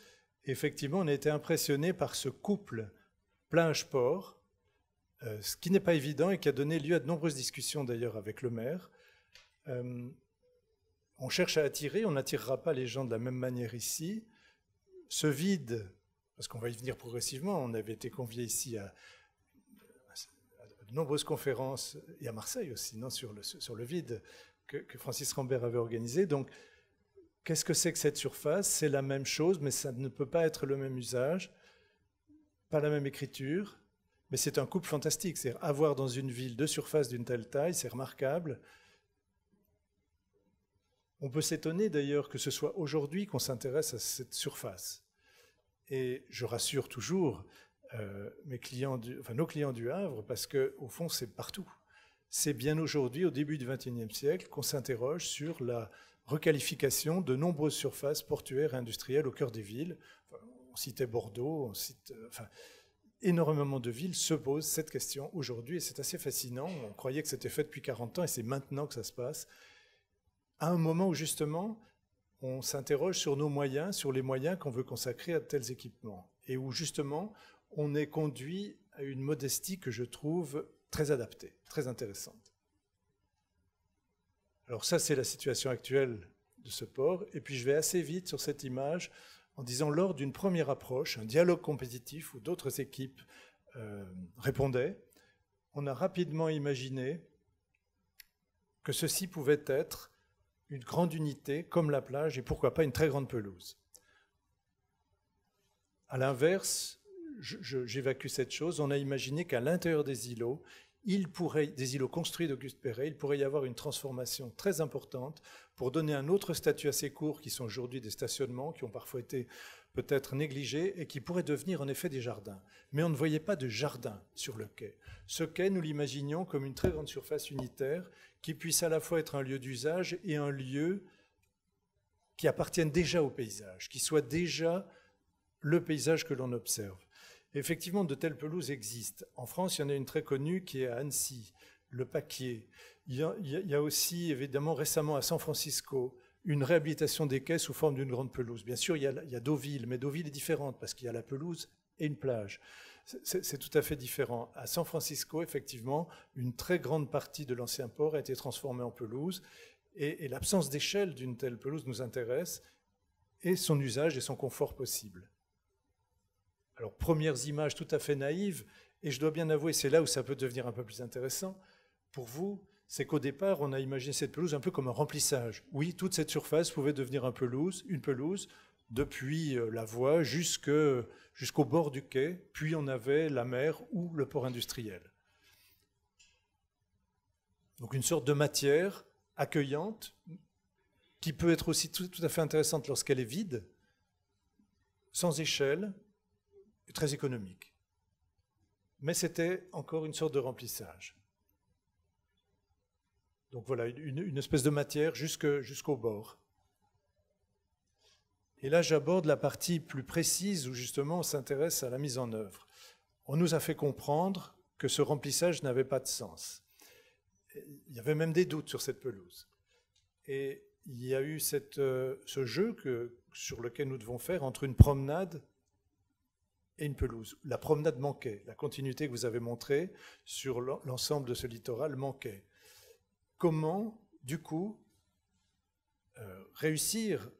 Effectivement, on a été impressionné par ce couple plage-port, ce qui n'est pas évident et qui a donné lieu à de nombreuses discussions d'ailleurs avec le maire. On cherche à attirer, on n'attirera pas les gens de la même manière ici. Ce vide, parce qu'on va y venir progressivement, on avait été conviés ici à de nombreuses conférences, et à Marseille aussi, non, sur le vide que Francis Rambert avait organisé. Donc, qu'est-ce que c'est que cette surface? C'est la même chose, mais ça ne peut pas être le même usage, pas la même écriture, mais c'est un couple fantastique. C'est avoir dans une ville deux surfaces d'une telle taille, c'est remarquable. On peut s'étonner d'ailleurs que ce soit aujourd'hui qu'on s'intéresse à cette surface. Et je rassure toujours nos clients du Havre, parce qu'au fond, c'est partout. C'est bien aujourd'hui, au début du XXIe siècle, qu'on s'interroge sur la requalification de nombreuses surfaces portuaires et industrielles au cœur des villes. Enfin, on citait Bordeaux, énormément de villes se posent cette question aujourd'hui, et c'est assez fascinant. On croyait que c'était fait depuis 40 ans, et c'est maintenant que ça se passe. À un moment où justement, on s'interroge sur nos moyens, sur les moyens qu'on veut consacrer à tels équipements, et où justement, on est conduit à une modestie que je trouve très adaptée, très intéressante. Alors ça, c'est la situation actuelle de ce port, et puis je vais assez vite sur cette image en disant, lors d'une première approche, un dialogue compétitif où d'autres équipes répondaient, on a rapidement imaginé que ceci pouvait être une grande unité comme la plage et pourquoi pas une très grande pelouse. À l'inverse, j'évacue cette chose, on a imaginé qu'à l'intérieur des îlots, des îlots construits d'Auguste Perret, il pourrait y avoir une transformation très importante pour donner un autre statut à ces cours qui sont aujourd'hui des stationnements, qui ont parfois été peut-être négligés et qui pourraient devenir en effet des jardins. Mais on ne voyait pas de jardin sur le quai. Ce quai, nous l'imaginions comme une très grande surface unitaire qui puisse à la fois être un lieu d'usage et un lieu qui appartienne déjà au paysage, qui soit déjà le paysage que l'on observe. Effectivement, de telles pelouses existent. En France, il y en a une très connue qui est à Annecy, le Paquier. Il y a aussi, évidemment, récemment à San Francisco, une réhabilitation des quais sous forme d'une grande pelouse. Bien sûr, il y a Deauville, mais Deauville est différente parce qu'il y a la pelouse et une plage. C'est tout à fait différent. À San Francisco, effectivement, une très grande partie de l'ancien port a été transformée en pelouse et l'absence d'échelle d'une telle pelouse nous intéresse et son usage et son confort possible. Alors, premières images tout à fait naïves, et je dois bien avouer, c'est là où ça peut devenir un peu plus intéressant pour vous, c'est qu'au départ, on a imaginé cette pelouse un peu comme un remplissage. Oui, toute cette surface pouvait devenir une pelouse, depuis la voie jusqu'au bord du quai, puis on avait la mer ou le port industriel. Donc une sorte de matière accueillante, qui peut être aussi tout à fait intéressante lorsqu'elle est vide, sans échelle, très économique. Mais c'était encore une sorte de remplissage. Donc voilà, une espèce de matière jusqu'au bord. Et là, j'aborde la partie plus précise où justement on s'intéresse à la mise en œuvre. On nous a fait comprendre que ce remplissage n'avait pas de sens. Il y avait même des doutes sur cette pelouse. Et il y a eu ce jeu sur lequel nous devons faire entre une promenade et une pelouse. La promenade manquait. La continuité que vous avez montrée sur l'ensemble de ce littoral manquait. Comment, du coup, réussir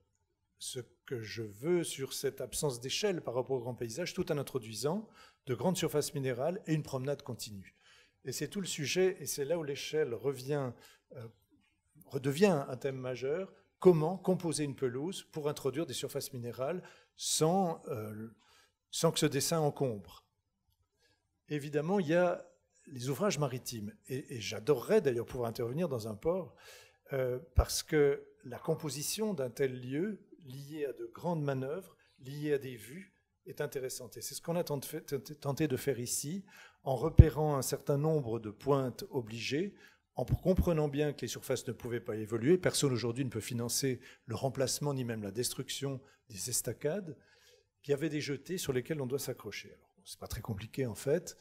ce que je veux sur cette absence d'échelle par rapport au grand paysage, tout en introduisant de grandes surfaces minérales et une promenade continue. Et c'est tout le sujet, et c'est là où l'échelle redevient un thème majeur. Comment composer une pelouse pour introduire des surfaces minérales sans que ce dessin encombre. Évidemment, il y a les ouvrages maritimes, et j'adorerais d'ailleurs pouvoir intervenir dans un port, parce que la composition d'un tel lieu, lié à de grandes manœuvres, lié à des vues, est intéressante. Et c'est ce qu'on a tenté de faire ici, en repérant un certain nombre de pointes obligées, en comprenant bien que les surfaces ne pouvaient pas évoluer. Personne aujourd'hui ne peut financer le remplacement ni même la destruction des estacades. Il y avait des jetées sur lesquelles on doit s'accrocher. Alors, c'est pas très compliqué en fait.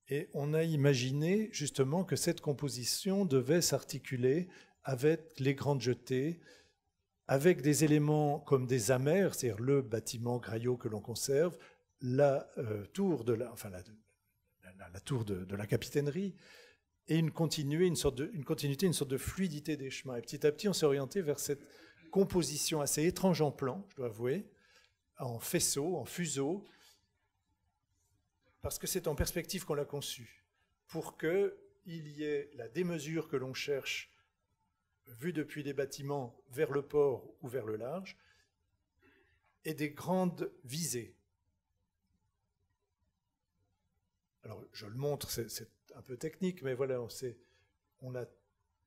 Et on a imaginé justement que cette composition devait s'articuler avec les grandes jetées, avec des éléments comme des amers, c'est-à-dire le bâtiment graillot que l'on conserve, la tour de la tour de la capitainerie, et une continuité, une sorte de fluidité des chemins. Et petit à petit, on s'est orienté vers cette composition assez étrange en plan, je dois avouer, en faisceau, en fuseau, parce que c'est en perspective qu'on l'a conçu, pour qu'il y ait la démesure que l'on cherche, vue depuis les bâtiments vers le port ou vers le large, et des grandes visées. Alors, je le montre, c'est un peu technique, mais voilà, on a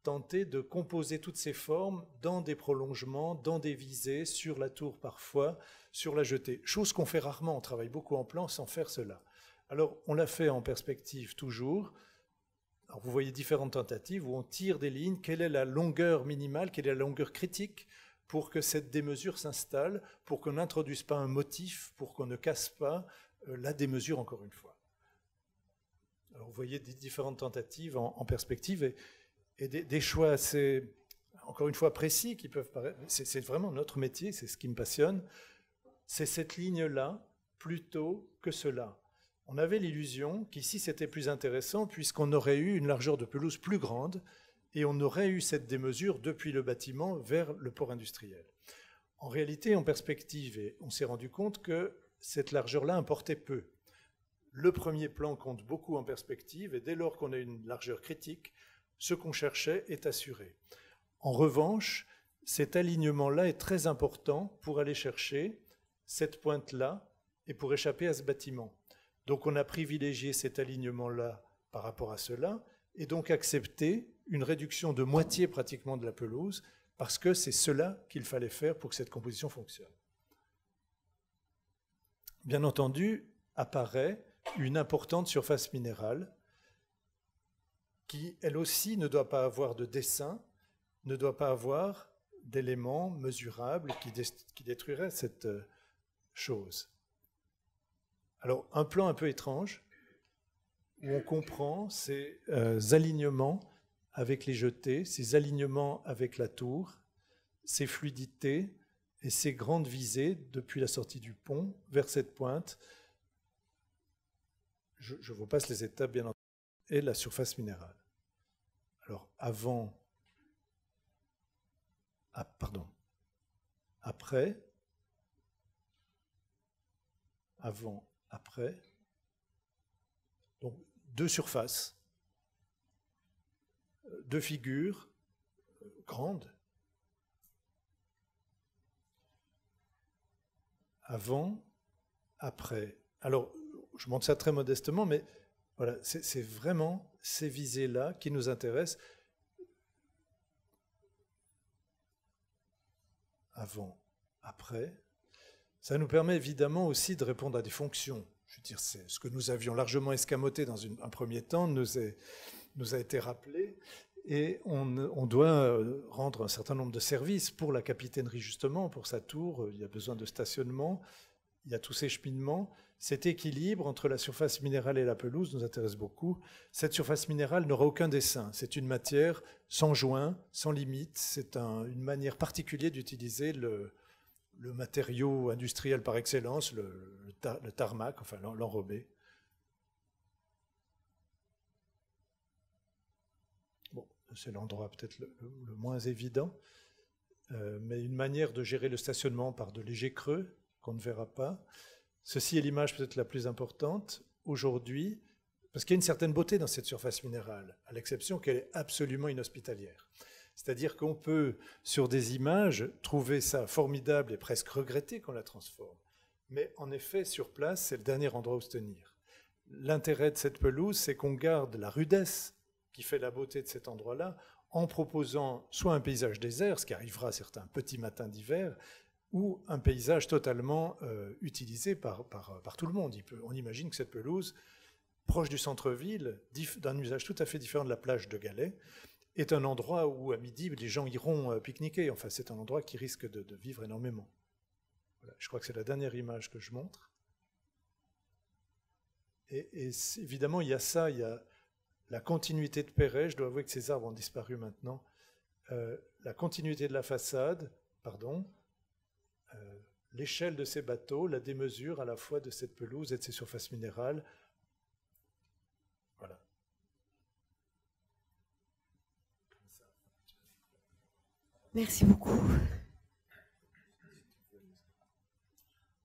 tenté de composer toutes ces formes dans des prolongements, dans des visées, sur la tour parfois, sur la jetée. Chose qu'on fait rarement, on travaille beaucoup en plan sans faire cela. Alors, on l'a fait en perspective toujours. Alors, vous voyez différentes tentatives où on tire des lignes. Quelle est la longueur minimale, quelle est la longueur critique pour que cette démesure s'installe, pour qu'on n'introduise pas un motif, pour qu'on ne casse pas la démesure encore une fois. Alors, vous voyez des différentes tentatives en perspective et des choix assez, encore une fois, précis qui peuvent paraître. C'est vraiment notre métier, c'est ce qui me passionne. C'est cette ligne-là plutôt que cela. On avait l'illusion qu'ici c'était plus intéressant puisqu'on aurait eu une largeur de pelouse plus grande et on aurait eu cette démesure depuis le bâtiment vers le port industriel. En réalité, en perspective, on s'est rendu compte que cette largeur-là importait peu. Le premier plan compte beaucoup en perspective et dès lors qu'on a une largeur critique, ce qu'on cherchait est assuré. En revanche, cet alignement-là est très important pour aller chercher cette pointe-là et pour échapper à ce bâtiment. Donc on a privilégié cet alignement-là par rapport à cela et donc accepté une réduction de moitié pratiquement de la pelouse parce que c'est cela qu'il fallait faire pour que cette composition fonctionne. Bien entendu, apparaît une importante surface minérale qui, elle aussi, ne doit pas avoir de dessin, ne doit pas avoir d'éléments mesurables qui détruiraient cette chose. Alors, un plan un peu étrange, où on comprend ces alignements avec les jetées, ces alignements avec la tour, ces fluidités et ces grandes visées depuis la sortie du pont vers cette pointe. Je vous passe les étapes, bien entendu, et la surface minérale. Alors, après, après, donc deux surfaces, deux figures grandes, avant, après. Alors, je montre ça très modestement, mais voilà, c'est vraiment ces visées-là qui nous intéressent. Avant, après. Ça nous permet évidemment aussi de répondre à des fonctions. Je veux dire, c'est ce que nous avions largement escamoté dans un premier temps nous a été rappelé. Et on doit rendre un certain nombre de services pour la capitainerie, justement, pour sa tour. Il y a besoin de stationnement, il y a tous ces cheminements. Cet équilibre entre la surface minérale et la pelouse nous intéresse beaucoup. Cette surface minérale n'aura aucun dessin. C'est une matière sans joint, sans limite. C'est une manière particulière d'utiliser le matériau industriel par excellence, le tarmac, enfin l'enrobé. Bon, c'est l'endroit peut-être le moins évident, mais une manière de gérer le stationnement par de légers creux qu'on ne verra pas. Ceci est l'image peut-être la plus importante aujourd'hui, parce qu'il y a une certaine beauté dans cette surface minérale, à l'exception qu'elle est absolument inhospitalière. C'est-à-dire qu'on peut, sur des images, trouver ça formidable et presque regretter qu'on la transforme. Mais en effet, sur place, c'est le dernier endroit où se tenir. L'intérêt de cette pelouse, c'est qu'on garde la rudesse qui fait la beauté de cet endroit-là, en proposant soit un paysage désert, ce qui arrivera certains petits matins d'hiver, ou un paysage totalement utilisé par tout le monde. On imagine que cette pelouse, proche du centre-ville, d'un usage tout à fait différent de la plage de Galets, est un endroit où, à midi, les gens iront pique-niquer. Enfin, c'est un endroit qui risque de vivre énormément. Voilà, je crois que c'est la dernière image que je montre. Et évidemment, il y a ça, il y a la continuité de Perret. Je dois avouer que ces arbres ont disparu maintenant. La continuité de la façade, l'échelle de ces bateaux, la démesure à la fois de cette pelouse et de ces surfaces minérales. Voilà. Merci beaucoup.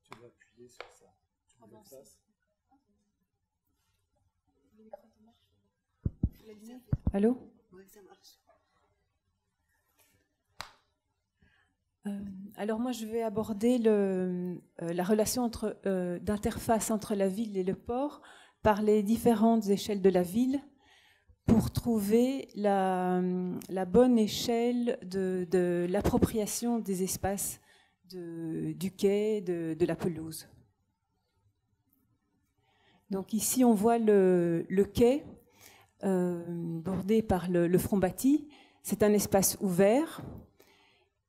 Tu dois appuyer sur ça. Tu me le passes ? Allô ? Oui, ça marche. Alors moi, je vais aborder la relation d'interface entre la ville et le port par les différentes échelles de la ville pour trouver la bonne échelle de l'appropriation des espaces du quai, de la pelouse. Donc ici, on voit le quai bordé par le front bâti. C'est un espace ouvert.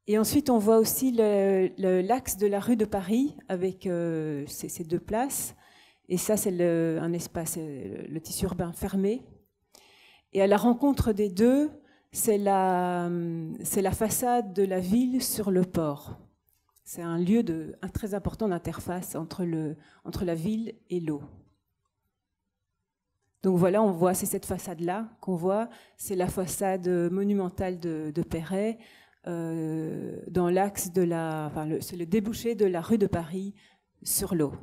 Et ensuite, on voit aussi l'axe de la rue de Paris avec ces deux places. Et ça, c'est un espace, le tissu urbain fermé. Et à la rencontre des deux, c'est la façade de la ville sur le port. C'est un lieu très important d'interface entre la ville et l'eau. Donc voilà, on voit, c'est cette façade-là qu'on voit. C'est la façade monumentale de Perret, dans l'axe c'est le débouché de la rue de Paris sur l'eau.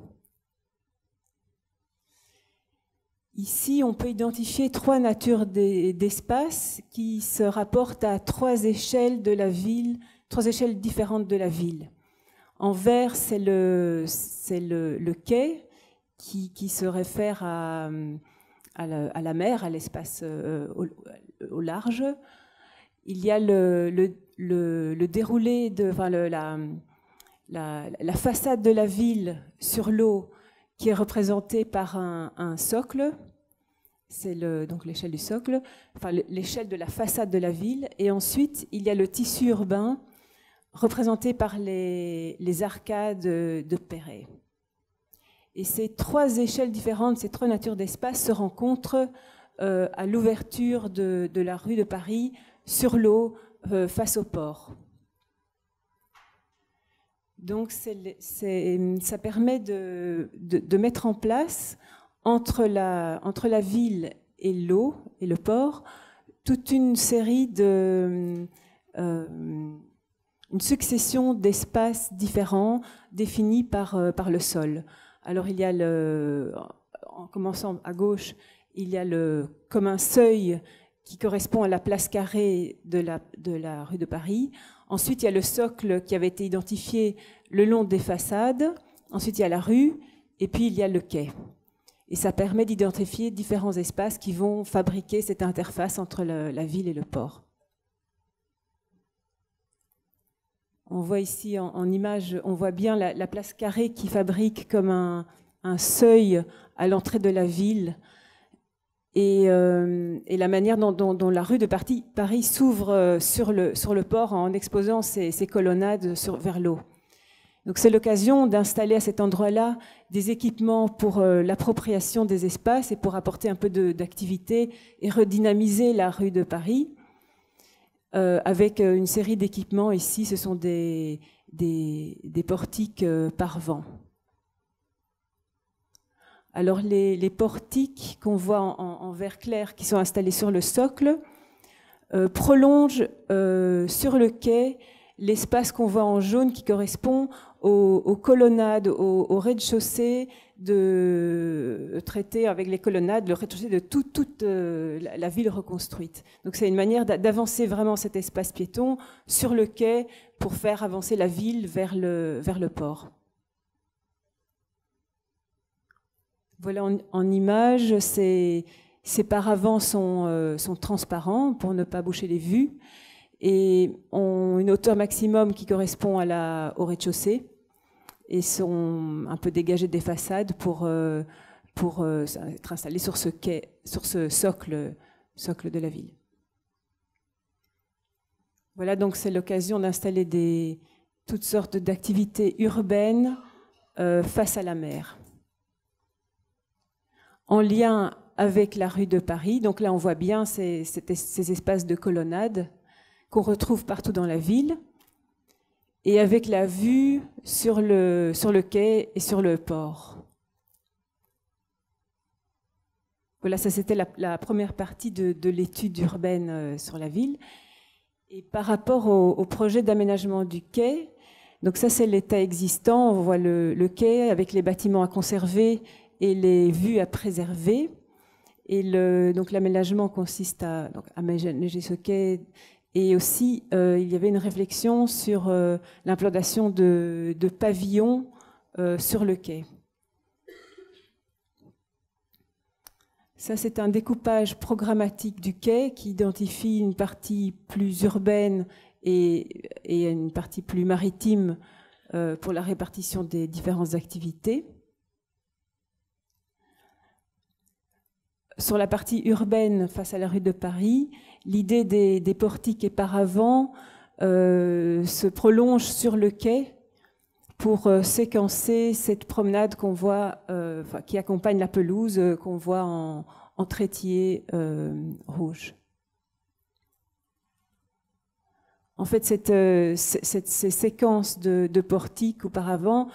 Ici, on peut identifier trois natures d'espace qui se rapportent à trois échelles de la ville, trois échelles différentes de la ville. En vert, c'est le quai qui se réfère à la mer, à l'espace au large. Il y a le déroulé la façade de la ville sur l'eau qui est représentée par un socle. C'est donc l'échelle du socle, enfin l'échelle de la façade de la ville. Et ensuite, il y a le tissu urbain représenté par les arcades de Perret. Et ces trois échelles différentes, ces trois natures d'espace se rencontrent à l'ouverture de la rue de Paris sur l'eau face au port. Donc ça permet de mettre en place entre la ville et l'eau et le port toute une série une succession d'espaces différents définis par le sol. Alors il y a en commençant à gauche, il y a comme un seuil qui correspond à la place carrée de la rue de Paris. Ensuite, il y a le socle qui avait été identifié le long des façades. Ensuite, il y a la rue et puis il y a le quai. Et ça permet d'identifier différents espaces qui vont fabriquer cette interface entre la ville et le port. On voit ici en image, on voit bien la place carrée qui fabrique comme un seuil à l'entrée de la ville et la manière dont la rue de Paris s'ouvre sur le port en exposant ses colonnades vers l'eau. Donc c'est l'occasion d'installer à cet endroit-là des équipements pour l'appropriation des espaces et pour apporter un peu d'activité et redynamiser la rue de Paris avec une série d'équipements. Ici, ce sont des portiques par vent. Alors les portiques qu'on voit en vert clair qui sont installés sur le socle prolongent sur le quai l'espace qu'on voit en jaune qui correspond aux colonnades, au rez-de-chaussée traité avec les colonnades, le rez-de-chaussée de toute la ville reconstruite. Donc c'est une manière d'avancer vraiment cet espace piéton sur le quai pour faire avancer la ville vers le port. Voilà en image, ces paravents sont transparents pour ne pas boucher les vues et ont une hauteur maximum qui correspond au rez-de-chaussée et sont un peu dégagés des façades pour être installés sur ce quai, sur ce socle de la ville. Voilà, donc c'est l'occasion d'installer toutes sortes d'activités urbaines face à la mer, en lien avec la rue de Paris. Donc là, on voit bien ces espaces de colonnade qu'on retrouve partout dans la ville, et avec la vue sur le quai et sur le port. Voilà, ça c'était la première partie de l'étude urbaine sur la ville. Et par rapport au projet d'aménagement du quai, donc ça c'est l'état existant, on voit le quai avec les bâtiments à conserver et les vues à préserver. Et donc l'aménagement consiste à aménager ce quai. Et aussi, il y avait une réflexion sur l'implantation de pavillons sur le quai. Ça, c'est un découpage programmatique du quai qui identifie une partie plus urbaine et une partie plus maritime pour la répartition des différentes activités. Sur la partie urbaine face à la rue de Paris, l'idée des portiques et paravents se prolonge sur le quai pour séquencer cette promenade qu'on voit, qui accompagne la pelouse qu'on voit en trétier rouge. En fait, ces séquences de portiques ou paravents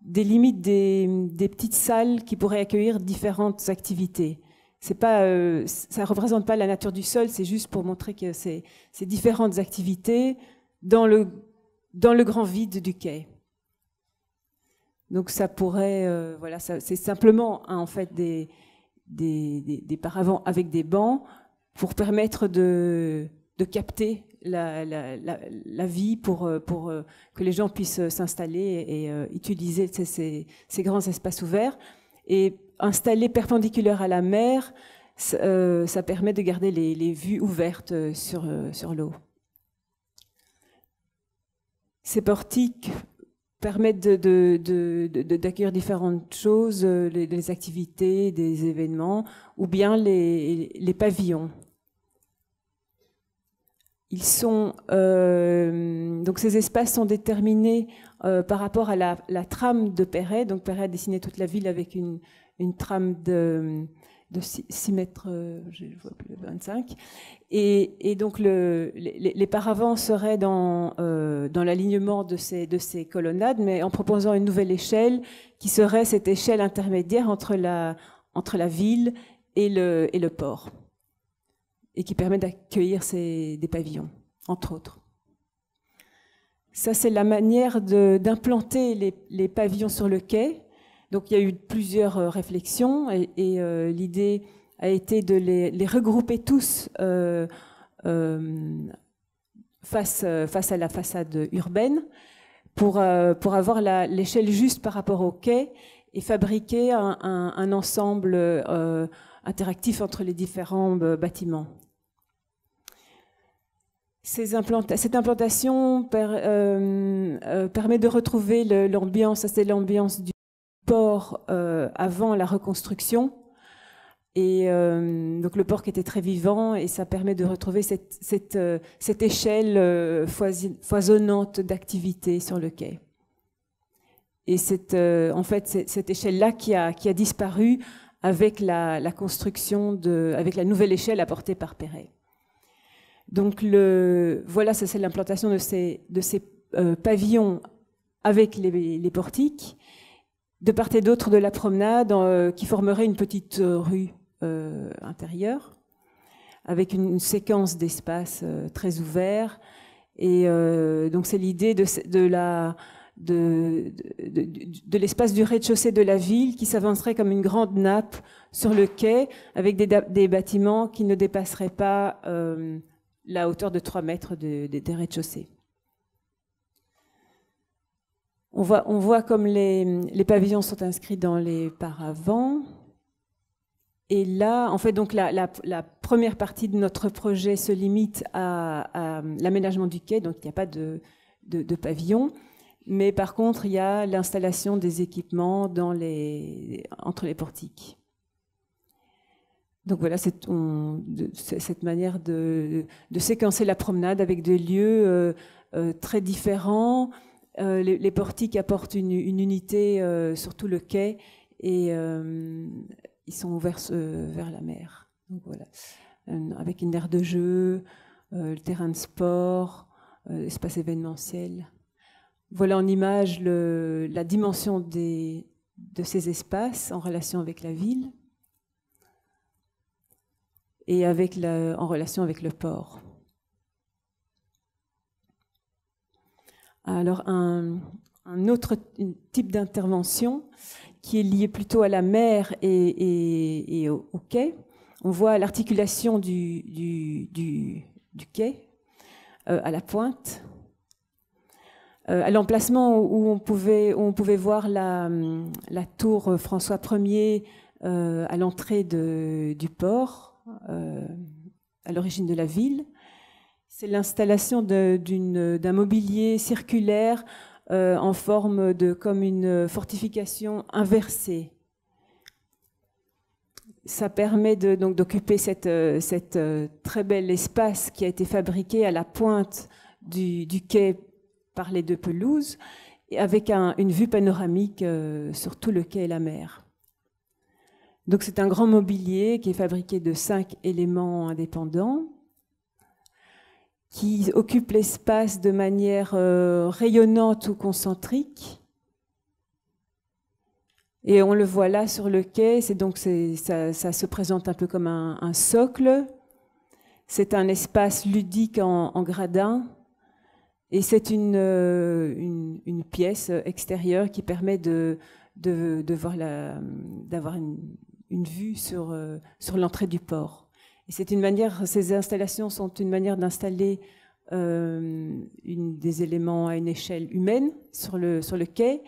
délimitent des petites salles qui pourraient accueillir différentes activités. Ça ne représente pas la nature du sol, c'est juste pour montrer que c'est différentes activités dans le grand vide du quai. Donc ça pourrait, voilà, c'est simplement en fait des paravents avec des bancs pour permettre de capter la vie pour que les gens puissent s'installer et utiliser ces grands espaces ouverts. Et installé perpendiculaire à la mer, ça permet de garder les vues ouvertes sur l'eau. Ces portiques permettent d'accueillir différentes choses, les activités, des événements, ou bien les pavillons. Donc ces espaces sont déterminés par rapport à la trame de Perret. Donc Perret a dessiné toute la ville avec une trame de 6 mètres, je vois plus, 25. Et donc les paravents seraient dans l'alignement de ces colonnades, mais en proposant une nouvelle échelle qui serait cette échelle intermédiaire entre la ville et le port, et qui permet d'accueillir des pavillons, entre autres. Ça, c'est la manière d'implanter les pavillons sur le quai. Donc, il y a eu plusieurs réflexions et l'idée a été de les regrouper tous face à la façade urbaine pour avoir l'échelle juste par rapport au quai et fabriquer un ensemble interactif entre les différents bâtiments. Cette implantation permet de retrouver l'ambiance, c'est l'ambiance du port avant la reconstruction, Et donc le port était très vivant et ça permet de retrouver cette échelle foisonnante d'activité sur le quai. Et en fait, cette échelle-là qui a disparu avec la construction avec la nouvelle échelle apportée par Perret. Donc voilà, ça c'est l'implantation de ces pavillons avec les portiques, de part et d'autre de la promenade, qui formerait une petite rue intérieure, avec une séquence d'espaces très ouverts. Et donc c'est l'idée de l'espace du rez-de-chaussée de la ville qui s'avancerait comme une grande nappe sur le quai, avec des bâtiments qui ne dépasseraient pas la hauteur de 3 mètres des rez-de-chaussée. On voit comme les pavillons sont inscrits dans les paravents. Et là, en fait, donc la première partie de notre projet se limite à l'aménagement du quai, donc il n'y a pas de pavillon. Mais par contre, il y a l'installation des équipements entre les portiques. Donc voilà, cette manière de séquencer la promenade avec des lieux très différents. Les portiques apportent une unité sur tout le quai et ils sont ouverts vers la mer. Donc voilà, avec une aire de jeu, le terrain de sport, l'espace événementiel. Voilà en image la dimension de ces espaces en relation avec la ville et en relation avec le port. Alors un autre type d'intervention qui est lié plutôt à la mer et au quai. On voit l'articulation du quai à la pointe. À l'emplacement où on pouvait voir la tour François Ier à l'entrée du port, à l'origine de la ville. C'est l'installation d'un mobilier circulaire en forme comme une fortification inversée. Ça permet donc d'occuper cette très bel espace qui a été fabriqué à la pointe du quai par les 2 pelouses, et avec une vue panoramique sur tout le quai et la mer. Donc c'est un grand mobilier qui est fabriqué de 5 éléments indépendants, qui occupe l'espace de manière rayonnante ou concentrique. Et on le voit là sur le quai, ça se présente un peu comme un socle. C'est un espace ludique en gradin. Et c'est une pièce extérieure qui permet d'avoir une vue sur l'entrée du port. Et ces installations sont une manière d'installer des éléments à une échelle humaine sur le quai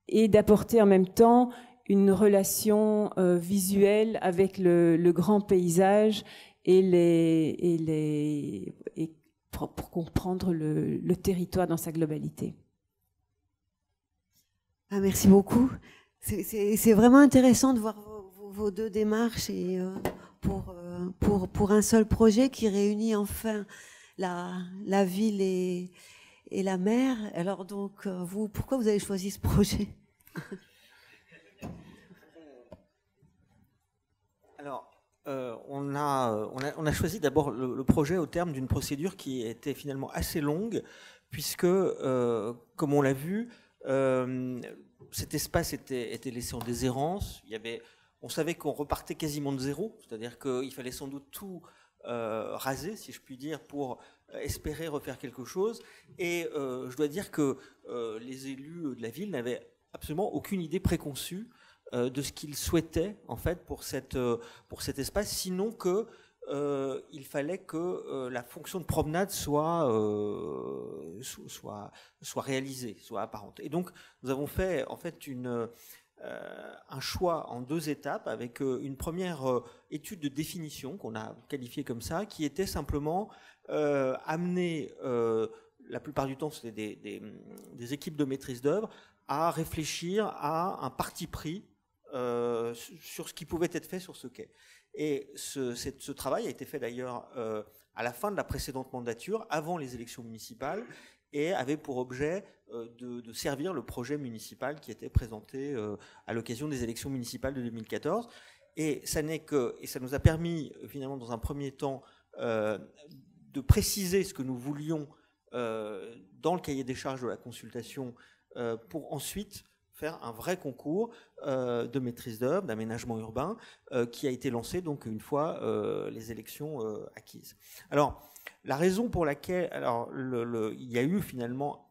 et d'apporter en même temps une relation visuelle avec le grand paysage et pour comprendre le territoire dans sa globalité. Ah, merci beaucoup. C'est vraiment intéressant de voir vos 2 démarches et pour un seul projet qui réunit enfin la ville et la mer. Alors donc, pourquoi vous avez choisi ce projet? Alors, on a choisi d'abord le projet au terme d'une procédure qui était finalement assez longue, puisque, comme on l'a vu, cet espace était laissé en déshérence. On savait qu'on repartait quasiment de zéro, c'est-à-dire qu'il fallait sans doute tout raser, si je puis dire, pour espérer refaire quelque chose. Et je dois dire que les élus de la ville n'avaient absolument aucune idée préconçue de ce qu'ils souhaitaient en fait pour cet espace, sinon que il fallait que la fonction de promenade soit réalisée, soit apparente. Et donc nous avons fait en fait un choix en 2 étapes avec une première étude de définition qu'on a qualifiée comme ça, qui était simplement amener, la plupart du temps c'était des équipes de maîtrise d'œuvre, à réfléchir à un parti pris sur ce qui pouvait être fait sur ce quai. Et ce travail a été fait d'ailleurs à la fin de la précédente mandature, avant les élections municipales, et avait pour objet de servir le projet municipal qui était présenté à l'occasion des élections municipales de 2014. Et ça nous a permis, finalement, dans un premier temps, de préciser ce que nous voulions dans le cahier des charges de la consultation pour ensuite faire un vrai concours de maîtrise d'œuvre, d'aménagement urbain, qui a été lancé donc une fois les élections acquises. Alors, la raison pour laquelle il y a eu finalement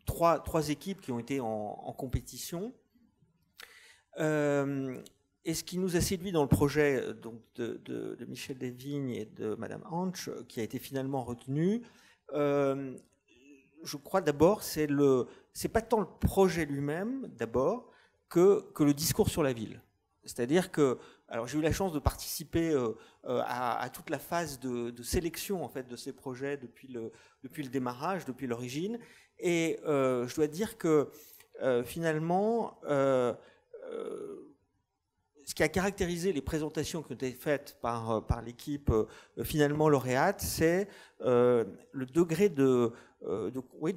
trois équipes qui ont été en compétition. Et ce qui nous a séduit dans le projet donc, de Michel Desvignes et de Madame Hanche, qui a été finalement retenu, je crois d'abord, c'est pas tant le projet lui-même, d'abord, que le discours sur la ville. C'est-à-dire que, alors j'ai eu la chance de participer à toute la phase de sélection en fait de ces projets depuis le démarrage, depuis l'origine, et je dois dire que finalement, ce qui a caractérisé les présentations qui ont été faites par l'équipe finalement lauréate, c'est le degré de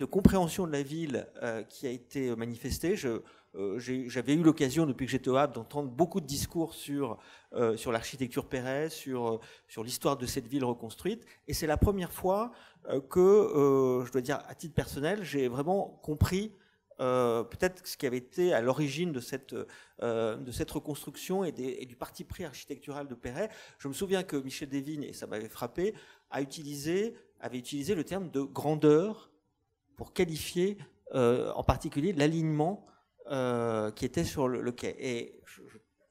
compréhension de la ville qui a été manifesté. J'avais eu l'occasion, depuis que j'étais au Havre, d'entendre beaucoup de discours sur l'architecture Perret, sur l'histoire de cette ville reconstruite. Et c'est la première fois que, je dois dire à titre personnel, j'ai vraiment compris peut-être ce qui avait été à l'origine de cette reconstruction et du parti pris architectural de Perret. Je me souviens que Michel Desvignes, et ça m'avait frappé, avait utilisé le terme de grandeur pour qualifier en particulier l'alignement qui était sur le quai. Et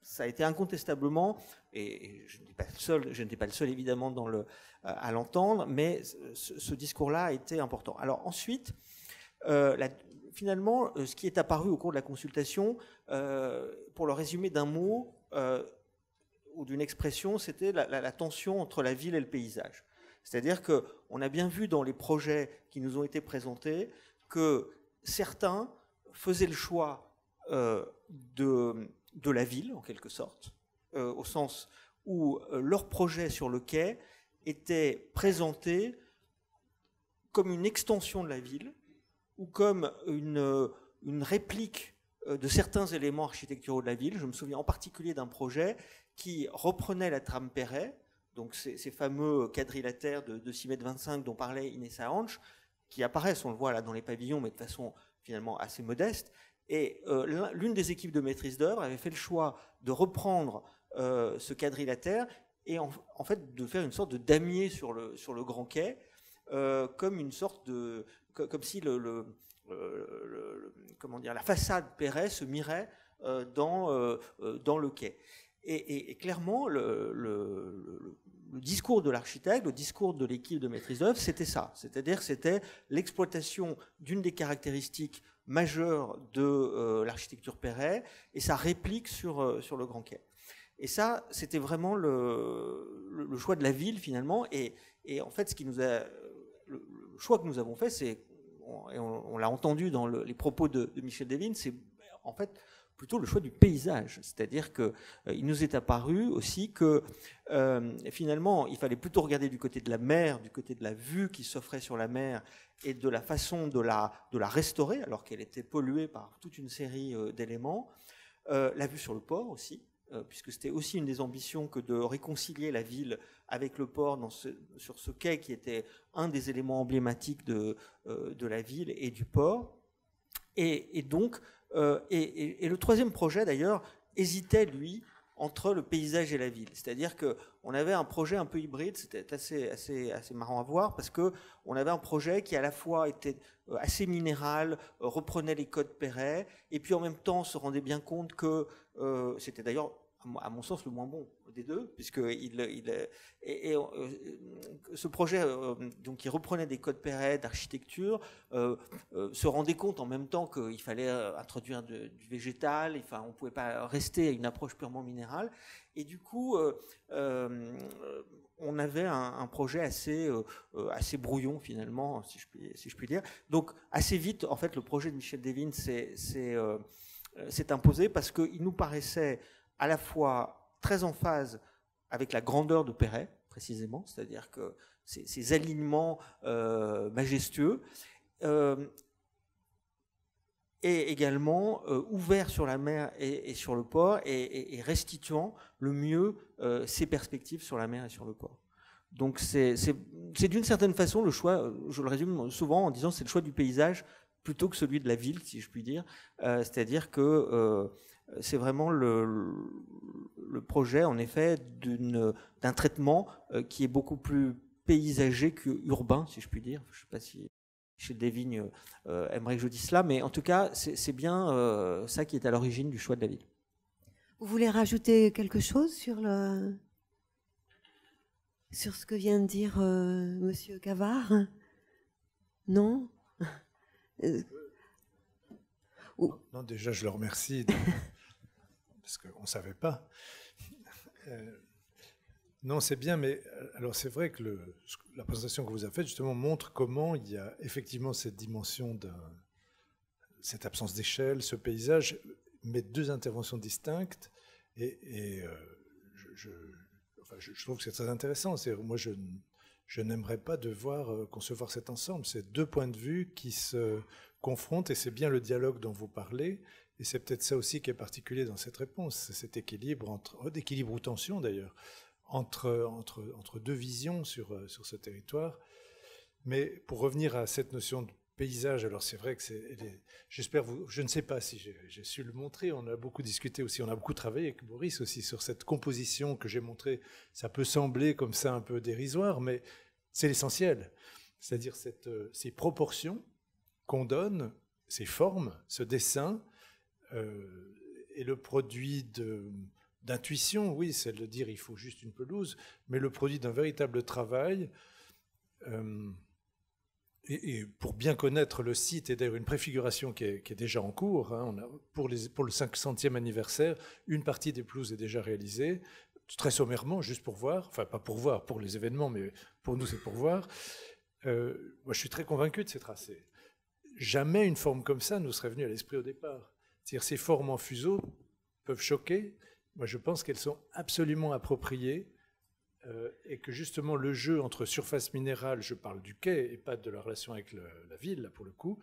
ça a été incontestablement, et je n'étais pas le seul évidemment à l'entendre, mais ce discours-là a été important. Alors ensuite, finalement, ce qui est apparu au cours de la consultation, pour le résumer d'un mot ou d'une expression, c'était la tension entre la ville et le paysage. C'est-à-dire qu'on a bien vu dans les projets qui nous ont été présentés que certains faisaient le choix de la ville, en quelque sorte, au sens où leur projet sur le quai était présenté comme une extension de la ville, ou comme une réplique de certains éléments architecturaux de la ville. Je me souviens en particulier d'un projet qui reprenait la trame Perret, donc ces fameux quadrilatères de 6,25 m dont parlait Inessa Hanche, qui apparaissent, on le voit là dans les pavillons, mais de façon finalement assez modeste. Et l'une des équipes de maîtrise d'œuvre avait fait le choix de reprendre ce quadrilatère et en fait de faire une sorte de damier sur le grand quai, comme une sorte de... comme si comment dire, la façade Perret se mirait dans le quai. Et clairement, le discours de l'architecte, le discours de l'équipe de maîtrise d'œuvre, c'était ça. C'est-à-dire que c'était l'exploitation d'une des caractéristiques majeures de l'architecture Perret et sa réplique sur le grand quai. Et ça, c'était vraiment le choix de la ville, finalement. Et en fait, le choix que nous avons fait, c'est, et on l'a entendu dans les propos de Michel Desvignes, c'est en fait plutôt le choix du paysage. C'est-à-dire qu'il nous est apparu aussi que finalement, il fallait plutôt regarder du côté de la mer, du côté de la vue qui s'offrait sur la mer et de la façon de la restaurer, alors qu'elle était polluée par toute une série d'éléments. La vue sur le port aussi, puisque c'était aussi une des ambitions que de réconcilier la ville avec le port sur ce quai qui était un des éléments emblématiques de la ville et du port. Et donc, le troisième projet d'ailleurs hésitait, lui, entre le paysage et la ville. C'est-à-dire qu'on avait un projet un peu hybride, c'était assez marrant à voir, parce qu'on avait un projet qui à la fois était assez minéral, reprenait les codes Perret, et puis en même temps se rendait bien compte que c'était d'ailleurs, à mon sens, le moins bon des deux, puisque ce projet, donc, qui reprenait des codes Perret d'architecture, se rendait compte en même temps qu'il fallait introduire du végétal, enfin, on ne pouvait pas rester à une approche purement minérale, et du coup, on avait un projet assez brouillon, finalement, si je puis dire. Donc, assez vite, en fait, le projet de Michel Desvignes s'est imposé parce qu'il nous paraissait à la fois très en phase avec la grandeur de Perret, précisément, c'est-à-dire que ces alignements majestueux, et également ouvert sur la mer et sur le port, et restituant le mieux ses perspectives sur la mer et sur le port. Donc c'est d'une certaine façon le choix, je le résume souvent en disant c'est le choix du paysage plutôt que celui de la ville, si je puis dire. C'est-à-dire que c'est vraiment le projet, en effet, d'un traitement qui est beaucoup plus paysager qu'urbain, si je puis dire. Je ne sais pas si chez Desvignes aimerait que je dise cela, mais en tout cas, c'est bien ça qui est à l'origine du choix de la ville. Vous voulez rajouter quelque chose sur ce que vient de dire Monsieur Cavard? Non? Non, déjà, je le remercie parce qu'on ne savait pas. Non, c'est bien, mais alors c'est vrai que la présentation que vous avez faite justement montre comment il y a effectivement cette dimension cette absence d'échelle, ce paysage, mais deux interventions distinctes. Et je trouve que c'est très intéressant. Moi, je n'aimerais pas devoir concevoir cet ensemble. C'est deux points de vue qui se confrontent, et c'est bien le dialogue dont vous parlez. Et c'est peut-être ça aussi qui est particulier dans cette réponse, c'est cet équilibre équilibre ou tension d'ailleurs, entre deux visions sur ce territoire. Mais pour revenir à cette notion de paysage, alors c'est vrai que j'espère je ne sais pas si j'ai su le montrer, on a beaucoup discuté aussi, on a beaucoup travaillé avec Boris aussi sur cette composition que j'ai montrée. Ça peut sembler comme ça un peu dérisoire, mais c'est l'essentiel. C'est-à-dire ces proportions qu'on donne, ces formes, ce dessin, est le produit d'intuition, oui, c'est de dire il faut juste une pelouse, mais le produit d'un véritable travail. Et pour bien connaître le site, et d'ailleurs une préfiguration qui est déjà en cours, hein, pour le 500e anniversaire, une partie des pelouses est déjà réalisée, très sommairement, juste pour voir, enfin pas pour voir pour les événements, mais pour nous c'est pour voir. Moi je suis très convaincu de ces tracés. Jamais une forme comme ça nous serait venue à l'esprit au départ. C'est-à-dire ces formes en fuseau peuvent choquer. Moi je pense qu'elles sont absolument appropriées. Et que justement le jeu entre surface minérale, je parle du quai et pas de la relation avec la ville, là pour le coup,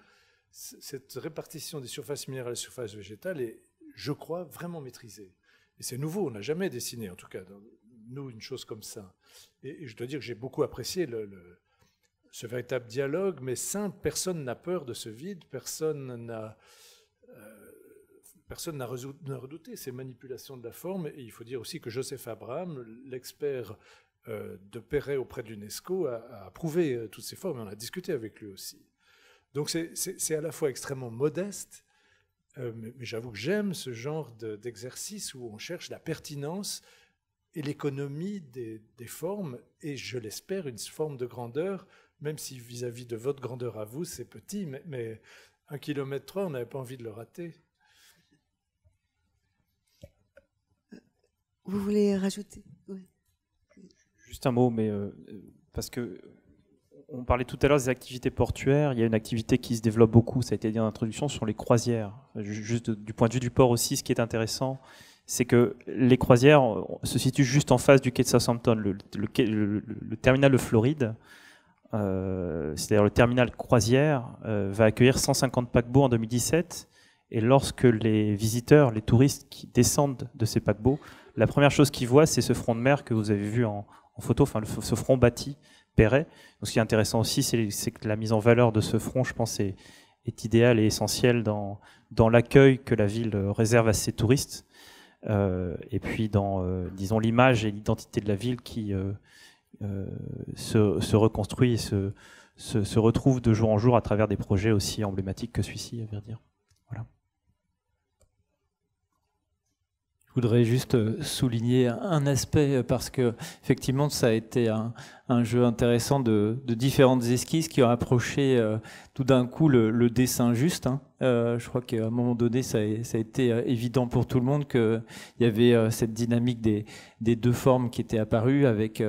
cette répartition des surfaces minérales et surfaces végétales est, je crois, vraiment maîtrisée. Et c'est nouveau, on n'a jamais dessiné, en tout cas, nous, une chose comme ça. Et je dois dire que j'ai beaucoup apprécié ce véritable dialogue, mais simple, personne n'a peur de ce vide, personne n'a redouté ces manipulations de la forme. Et il faut dire aussi que Joseph Abraham, l'expert de Perret auprès de l'UNESCO, a approuvé toutes ces formes, et on a discuté avec lui aussi. Donc c'est à la fois extrêmement modeste, mais j'avoue que j'aime ce genre d'exercice où on cherche la pertinence et l'économie des formes, et je l'espère, une forme de grandeur, même si vis-à-vis de votre grandeur à vous, c'est petit, mais 1,3 km, on n'avait pas envie de le rater. Vous voulez rajouter? Oui. Juste un mot, mais parce que on parlait tout à l'heure des activités portuaires. Il y a une activité qui se développe beaucoup, ça a été dit en introduction, sur les croisières. Juste du point de vue du port aussi, ce qui est intéressant, c'est que les croisières se situent juste en face du quai de Southampton. Le terminal de Floride, c'est-à-dire le terminal croisière, va accueillir 150 paquebots en 2017. Et lorsque les visiteurs, les touristes qui descendent de ces paquebots, la première chose qu'ils voient, c'est ce front de mer que vous avez vu en photo, enfin ce front bâti, Perret. Donc, ce qui est intéressant aussi, c'est que la mise en valeur de ce front, je pense, est idéale et essentielle dans l'accueil que la ville réserve à ses touristes, et puis dans, disons, l'image et l'identité de la ville qui se reconstruit et se retrouve de jour en jour à travers des projets aussi emblématiques que celui-ci, à vrai dire. Voilà. Je voudrais juste souligner un aspect, parce que effectivement ça a été un jeu intéressant de différentes esquisses qui ont approché tout d'un coup le dessin juste. Hein. Je crois qu'à un moment donné, ça a été évident pour tout le monde qu'il y avait cette dynamique des deux formes qui étaient apparues avec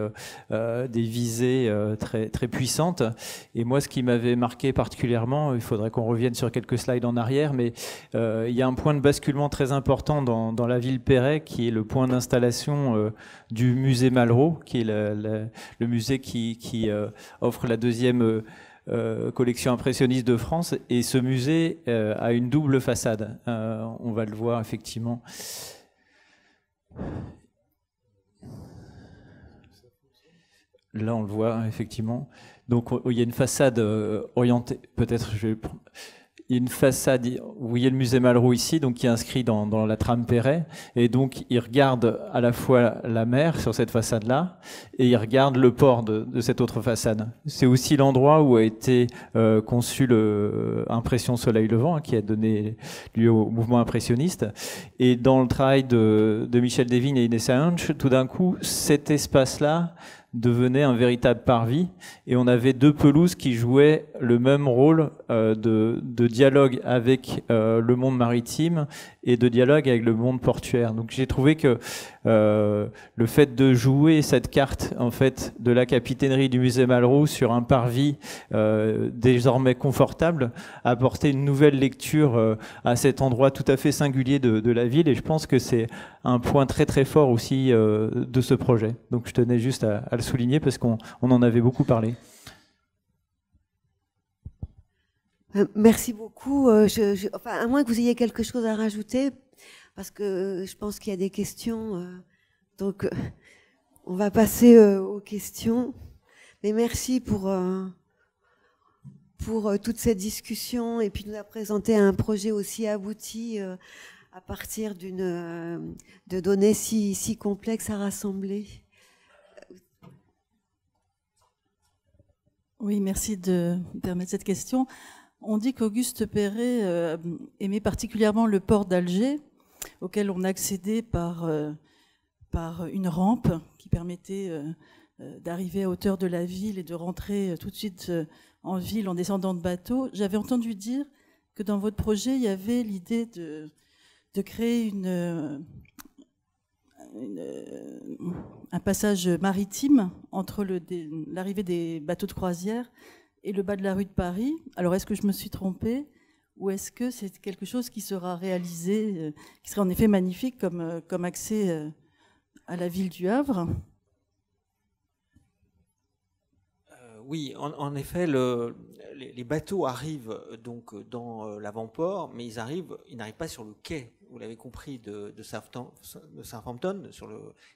des visées très, très puissantes. Et moi, ce qui m'avait marqué particulièrement, il faudrait qu'on revienne sur quelques slides en arrière, mais il y a un point de basculement très important dans la ville Perret, qui est le point d'installation du musée Malraux, qui est le musée qui offre la deuxième collection impressionniste de France. Et ce musée a une double façade. On va le voir effectivement. Là, on le voit effectivement. Donc, il y a une façade orientée. Peut-être, il y a une façade. Vous voyez le musée Malraux ici, donc qui est inscrit dans la trame Perret, et donc il regarde à la fois la mer sur cette façade-là, et il regarde le port de cette autre façade. C'est aussi l'endroit où a été conçu l'impression Soleil Levant, hein, qui a donné lieu au mouvement impressionniste. Et dans le travail de Michel Desvignes et Inès Hanch, tout d'un coup, cet espace-là devenait un véritable parvis, et on avait deux pelouses qui jouaient le même rôle de dialogue avec le monde maritime et de dialogue avec le monde portuaire. Donc j'ai trouvé que le fait de jouer cette carte en fait de la capitainerie du musée Malraux sur un parvis désormais confortable apportait une nouvelle lecture à cet endroit tout à fait singulier de la ville, et je pense que c'est un point très très fort aussi de ce projet. Donc je tenais juste à le souligner parce qu'on en avait beaucoup parlé. Merci beaucoup. Enfin, à moins que vous ayez quelque chose à rajouter, parce que je pense qu'il y a des questions. Donc, on va passer aux questions. Mais merci pour toute cette discussion, et puis nous a présenté un projet aussi abouti à partir de données si complexes à rassembler. Oui, merci de me permettre cette question. On dit qu'Auguste Perret aimait particulièrement le port d'Alger, auquel on accédait par une rampe qui permettait d'arriver à hauteur de la ville et de rentrer tout de suite en ville en descendant de bateau. J'avais entendu dire que dans votre projet, il y avait l'idée de créer un passage maritime entre l'arrivée des bateaux de croisière et le bas de la rue de Paris. Alors, est-ce que je me suis trompée, ou est-ce que c'est quelque chose qui sera réalisé, qui serait en effet magnifique comme accès à la ville du Havre? Oui, en effet, les bateaux arrivent donc dans l'avant-port, mais ils n'arrivent pas sur le quai. Vous l'avez compris, de Southampton,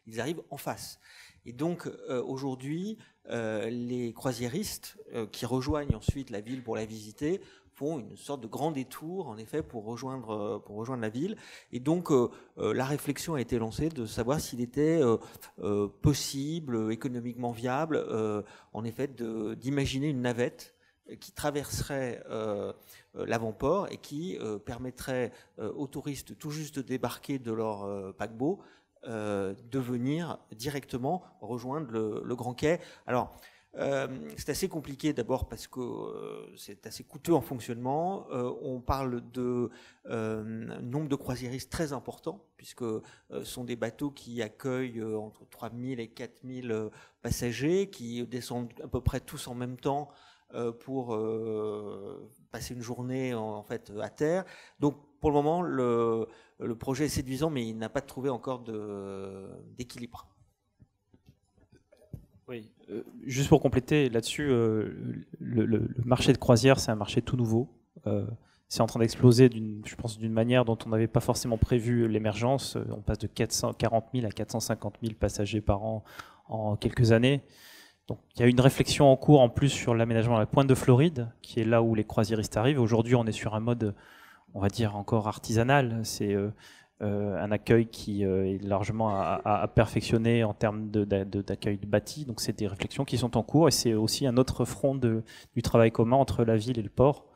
ils arrivent en face. Et donc aujourd'hui, les croisiéristes qui rejoignent ensuite la ville pour la visiter font une sorte de grand détour, en effet, pour rejoindre la ville. Et donc, la réflexion a été lancée de savoir s'il était possible, économiquement viable, en effet, d'imaginer une navette qui traverserait l'avant-port et qui permettrait aux touristes tout juste débarqués de leur paquebot de venir directement rejoindre le Grand Quai. Alors, c'est assez compliqué d'abord parce que c'est assez coûteux en fonctionnement. On parle de nombre de croisiéristes très important, puisque ce sont des bateaux qui accueillent entre 3000 et 4000 passagers, qui descendent à peu près tous en même temps pour passer une journée en fait à terre. Donc pour le moment, le projet est séduisant, mais il n'a pas trouvé encore d'équilibre. Oui, juste pour compléter là-dessus, le marché de croisière, c'est un marché tout nouveau. C'est en train d'exploser, je pense, d'une manière dont on n'avait pas forcément prévu l'émergence. On passe de 440 000 à 450 000 passagers par an en quelques années. Donc, il y a une réflexion en cours en plus sur l'aménagement à la Pointe de Floride, qui est là où les croisiéristes arrivent. Aujourd'hui, on est sur un mode, on va dire, encore artisanal. C'est un accueil qui est largement à perfectionner en termes d'accueil de bâti. Donc c'est des réflexions qui sont en cours, et c'est aussi un autre front du travail commun entre la ville et le port,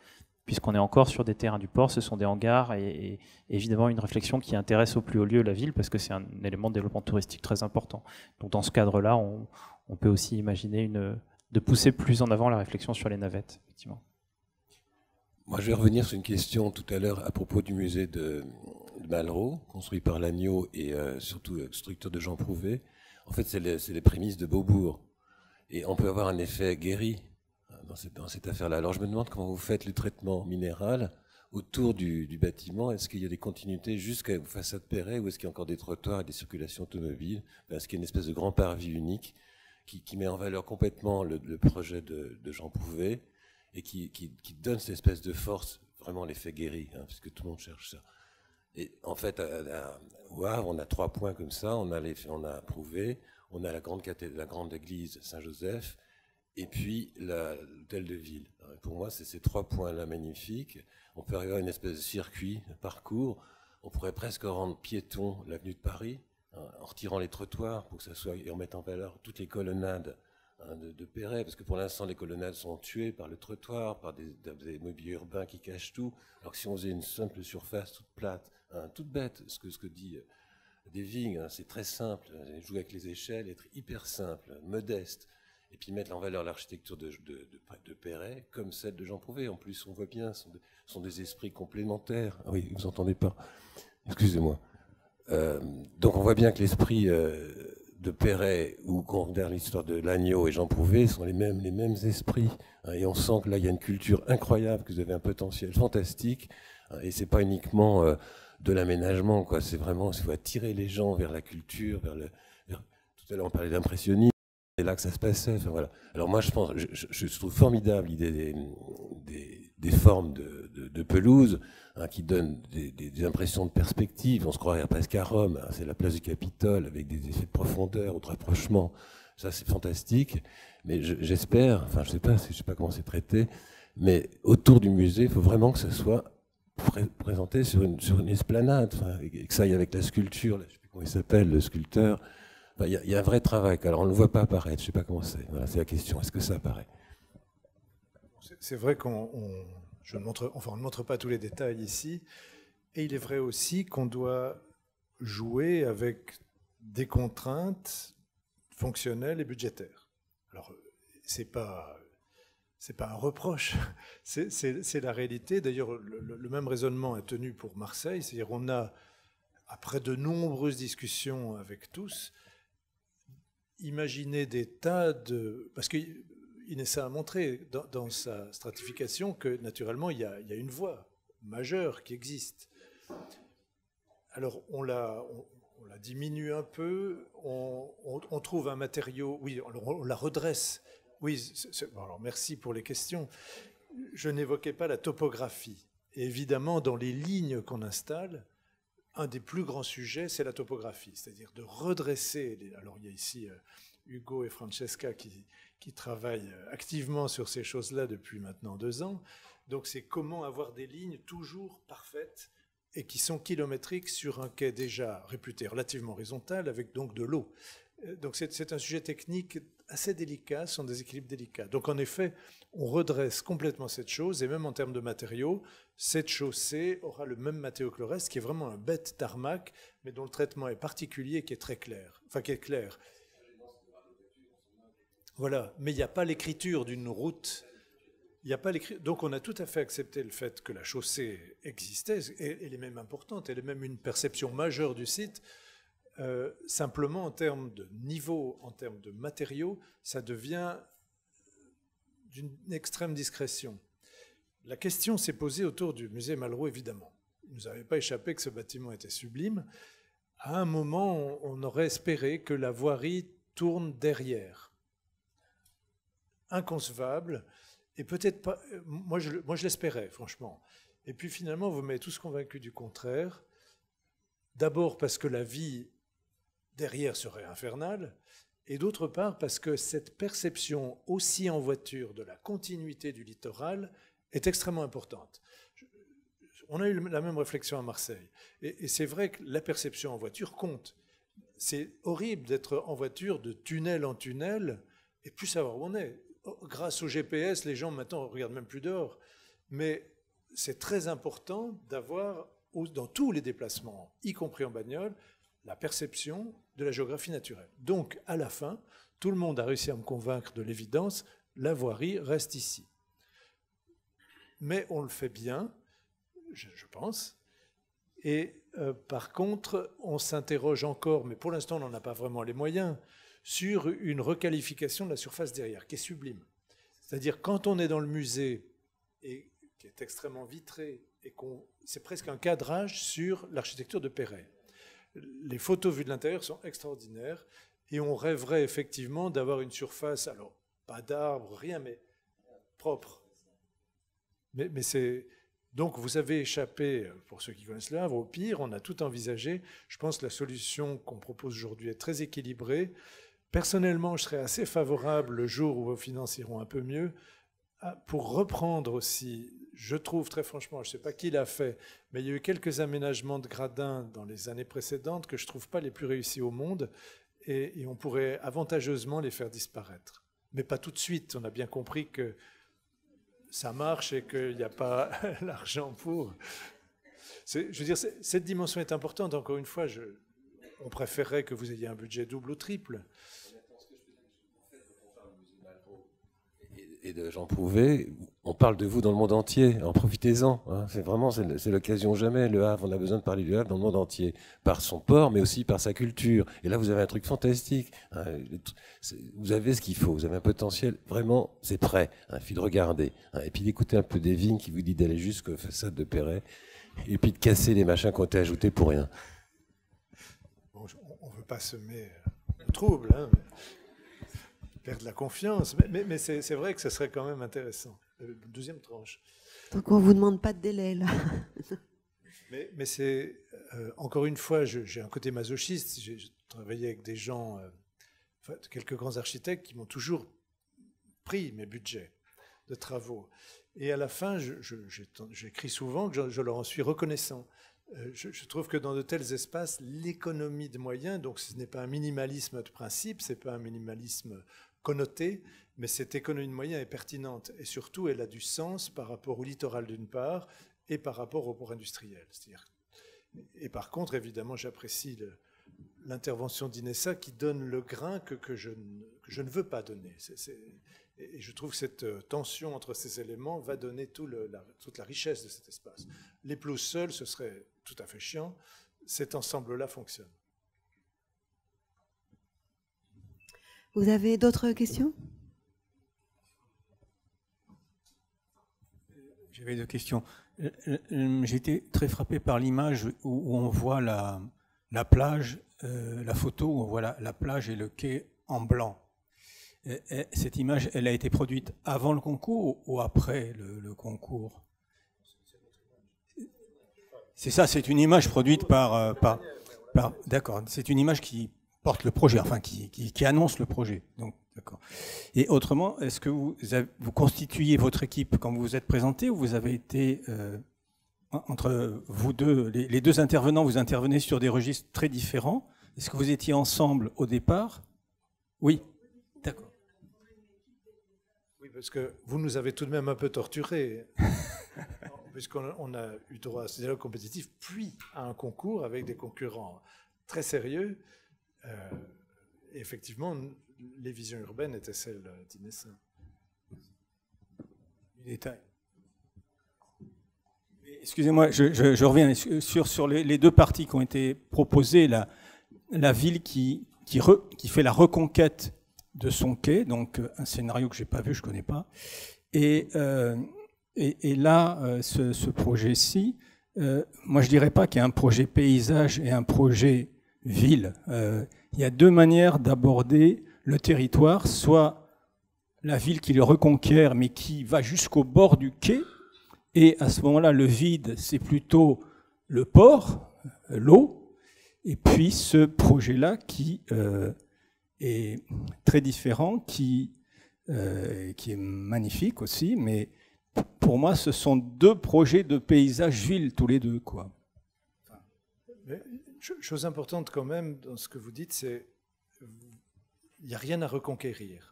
puisqu'on est encore sur des terrains du port, ce sont des hangars, et évidemment une réflexion qui intéresse au plus haut lieu la ville, parce que c'est un élément de développement touristique très important. Donc dans ce cadre-là, on peut aussi imaginer de pousser plus en avant la réflexion sur les navettes, effectivement. Moi, je vais revenir sur une question tout à l'heure à propos du musée de Malraux, construit par Lagneau et surtout structure de Jean Prouvé. En fait, c'est les prémices de Beaubourg. Et on peut avoir un effet guéri dans cette affaire-là. Alors, je me demande comment vous faites le traitement minéral autour du bâtiment. Est-ce qu'il y a des continuités jusqu'à la façade Perret, ou est-ce qu'il y a encore des trottoirs et des circulations automobiles? Est-ce qu'il y a une espèce de grand parvis unique qui met en valeur complètement le projet de Jean Prouvé et qui donne cette espèce de force, vraiment l'effet guéri, puisque tout le monde cherche ça. Et en fait, au Havre, on a 3 points comme ça. On a Prouvé, on a la grande église Saint-Joseph, et puis l'hôtel de ville. Pour moi, c'est ces 3 points-là magnifiques. On peut arriver à une espèce de circuit, de parcours. On pourrait presque rendre piéton l'avenue de Paris, en retirant les trottoirs pour que ça soit, et en mettant en valeur toutes les colonnades de Perret, parce que pour l'instant les colonnades sont tuées par le trottoir, par des mobiliers urbains qui cachent tout, alors que si on faisait une simple surface toute plate, toute bête, ce que dit Deving, c'est très simple, jouer avec les échelles, être hyper simple, modeste, et puis mettre en valeur l'architecture de Perret comme celle de Jean Prouvé. En plus, on voit bien, ce sont des esprits complémentaires. Ah oui, vous entendez pas, excusez-moi. Donc on voit bien que l'esprit de Perret, ou qu'on regarde l'histoire de Lagneau et Jean Prouvé, sont les mêmes esprits. Et on sent que là, il y a une culture incroyable, que vous avez un potentiel fantastique. Et c'est pas uniquement de l'aménagement, quoi. C'est vraiment, il faut attirer les gens vers la culture, tout à l'heure, on parlait d'impressionnisme. C'est là que ça se passait. Enfin, voilà. Alors moi, je trouve formidable l'idée des formes de pelouse, qui donnent des impressions de perspective. On se croirait presque à Rome. C'est la place du Capitole avec des effets de profondeur ou de rapprochement. Ça, c'est fantastique. Mais j'espère, enfin, je sais pas comment c'est traité, mais autour du musée, il faut vraiment que ça soit présenté sur une esplanade, et que ça aille avec la sculpture. Là, je ne sais plus comment il s'appelle, le sculpteur. Il y a un vrai travail. Alors, on ne le voit pas apparaître. Je ne sais pas comment c'est. Voilà, c'est la question. Est-ce que ça apparaît? C'est vrai on ne montre pas tous les détails ici. Et il est vrai aussi qu'on doit jouer avec des contraintes fonctionnelles et budgétaires. Alors, c'est pas un reproche, c'est la réalité. D'ailleurs, le même raisonnement est tenu pour Marseille. C'est-à-dire, on a, après de nombreuses discussions avec tous, imaginé des tas de... Parce qu'Inessa a montré dans sa stratification que, naturellement, il y a une voie majeure qui existe. Alors, on la diminue un peu, on trouve un matériau... Oui, on la redresse. Oui, alors merci pour les questions. Je n'évoquais pas la topographie. Et évidemment, dans les lignes qu'on installe, un des plus grands sujets, c'est la topographie, c'est-à-dire de redresser. Alors il y a ici Hugo et Francesca qui travaillent activement sur ces choses-là depuis maintenant 2 ans. Donc c'est comment avoir des lignes toujours parfaites et qui sont kilométriques sur un quai déjà réputé relativement horizontal, avec donc de l'eau. Donc c'est un sujet technique assez délicat, ce sont des équilibres délicats. Donc en effet, on redresse complètement cette chose, et même en termes de matériaux, cette chaussée aura le même matériau que le reste, qui est vraiment un bête tarmac, mais dont le traitement est particulier, qui est très clair. Enfin, qui est clair. Voilà, mais il n'y a pas l'écriture d'une route. Donc on a tout à fait accepté le fait que la chaussée existait, et elle est même importante, elle est même une perception majeure du site. Simplement en termes de niveau, en termes de matériaux, ça devient d'une extrême discrétion. La question s'est posée autour du musée Malraux, évidemment. Il ne nous avait pas échappé que ce bâtiment était sublime. À un moment, on aurait espéré que la voirie tourne derrière. Inconcevable, et peut-être pas... Moi, je l'espérais, franchement. Et puis finalement, vous m'avez tous convaincus du contraire. D'abord parce que la vie derrière serait infernale, et d'autre part parce que cette perception aussi en voiture de la continuité du littoral est extrêmement importante. On a eu la même réflexion à Marseille, et c'est vrai que la perception en voiture compte. C'est horrible d'être en voiture de tunnel en tunnel et plus savoir où on est. Grâce au GPS, les gens maintenant ne regardent même plus dehors, mais c'est très important d'avoir, dans tous les déplacements, y compris en bagnole, la perception de la géographie naturelle. Donc, à la fin, tout le monde a réussi à me convaincre de l'évidence, la voirie reste ici. Mais on le fait bien, je pense. Et par contre, on s'interroge encore, mais pour l'instant, on n'en a pas vraiment les moyens, sur une requalification de la surface derrière, qui est sublime. C'est-à-dire, quand on est dans le musée, et qui est extrêmement vitré, et c'est presque un cadrage sur l'architecture de Perret. Les photos vues de l'intérieur sont extraordinaires, et on rêverait effectivement d'avoir une surface, alors pas d'arbres, rien, mais propre. Mais c'est... Donc vous avez échappé, pour ceux qui connaissent le Havre, au pire, on a tout envisagé. Je pense que la solution qu'on propose aujourd'hui est très équilibrée. Personnellement, je serais assez favorable le jour où vos finances iront un peu mieux, pour reprendre aussi, je trouve très franchement, je ne sais pas qui l'a fait, mais il y a eu quelques aménagements de gradins dans les années précédentes que je ne trouve pas les plus réussis au monde, et on pourrait avantageusement les faire disparaître. Mais pas tout de suite, on a bien compris que ça marche et qu'il n'y a pas l'argent pour. Je veux dire, cette dimension est importante. Encore une fois, on préférerait que vous ayez un budget double ou triple. Et de Jean Prouvé, on parle de vous dans le monde entier, alors profitez-en. Hein. C'est l'occasion jamais. Le Havre, on a besoin de parler du Havre dans le monde entier, par son port, mais aussi par sa culture. Et là, vous avez un truc fantastique. Hein. Vous avez ce qu'il faut, vous avez un potentiel, vraiment, c'est prêt. Il suffit de regarder. Hein. Et puis d'écouter un peu des vignes qui vous dit d'aller jusqu'aux façades de Perret, et puis de casser les machins qui ont été ajoutés pour rien. Bon, on ne veut pas semer le trouble, hein, perdre la confiance, mais c'est vrai que ce serait quand même intéressant. Deuxième tranche. Donc on ne vous demande pas de délai, là. Mais c'est, encore une fois, j'ai un côté masochiste. J'ai travaillé avec des gens, quelques grands architectes qui m'ont toujours pris mes budgets de travaux. Et à la fin, j'écris souvent que je leur en suis reconnaissant. Je trouve que dans de tels espaces, l'économie de moyens, donc ce n'est pas un minimalisme de principe, ce n'est pas un minimalisme connoté, mais cette économie de moyens est pertinente. Et surtout, elle a du sens par rapport au littoral d'une part et par rapport au port industriel. Et par contre, évidemment, j'apprécie l'intervention d'Inessa qui donne le grain que je ne veux pas donner. Et je trouve que cette tension entre ces éléments va donner toute la richesse de cet espace. Les pelouses seules, ce serait tout à fait chiant. Cet ensemble-là fonctionne. Vous avez d'autres questions ? J'avais deux questions. J'ai été très frappé par l'image où on voit la plage, la photo où on voit la plage et le quai en blanc. Et cette image, elle a été produite avant le concours ou après le concours ? C'est ça, c'est une image produite par d'accord, c'est une image qui porte le projet, enfin qui annonce le projet. Donc, d'accord. Et autrement, est-ce que vous constituiez votre équipe quand vous vous êtes présenté ou vous avez été entre vous deux, les deux intervenants, vous intervenez sur des registres très différents. Est-ce que vous étiez ensemble au départ ? Oui. D'accord. Oui, parce que vous nous avez tout de même un peu torturés, puisqu'on a eu droit à ce dialogue compétitif, puis à un concours avec des concurrents très sérieux. Effectivement, les visions urbaines étaient celles d'Inessa. Du détail. Excusez-moi, je reviens sur les deux parties qui ont été proposées. La ville qui fait la reconquête de son quai, donc un scénario que je n'ai pas vu, je ne connais pas. Et là, ce projet-ci, moi je ne dirais pas qu'il y a un projet paysage et un projet ville. Il y a deux manières d'aborder le territoire, soit la ville qui le reconquiert mais qui va jusqu'au bord du quai, et à ce moment-là le vide c'est plutôt le port, l'eau, et puis ce projet-là qui est très différent, qui est magnifique aussi, mais pour moi ce sont deux projets de paysage-ville tous les deux, quoi. Chose importante quand même dans ce que vous dites, c'est qu'il n'y a rien à reconquérir.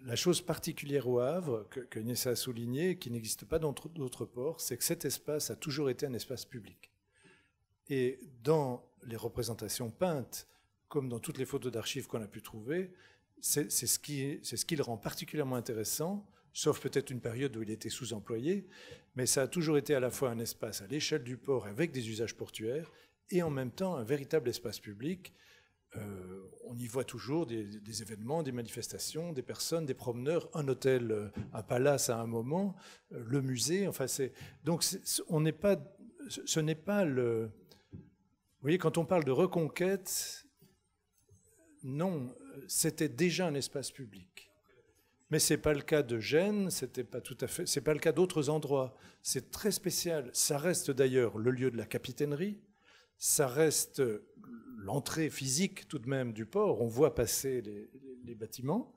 la chose particulière au Havre, que Nessa a souligné, qui n'existe pas dans d'autres ports, c'est que cet espace a toujours été un espace public. Et dans les représentations peintes, comme dans toutes les photos d'archives qu'on a pu trouver, c'est ce qui le rend particulièrement intéressant, sauf peut-être une période où il était sous-employé, mais ça a toujours été à la fois un espace à l'échelle du port avec des usages portuaires et en même temps un véritable espace public. On y voit toujours des événements, des manifestations, des personnes, des promeneurs, un hôtel, un palace à un moment, le musée. Enfin, donc ce n'est pas le... Vous voyez, quand on parle de reconquête, non, c'était déjà un espace public. Mais ce n'est pas le cas de Gênes, c'est pas le cas d'autres endroits. C'est très spécial. Ça reste d'ailleurs le lieu de la capitainerie, ça reste l'entrée physique tout de même du port. On voit passer les bâtiments.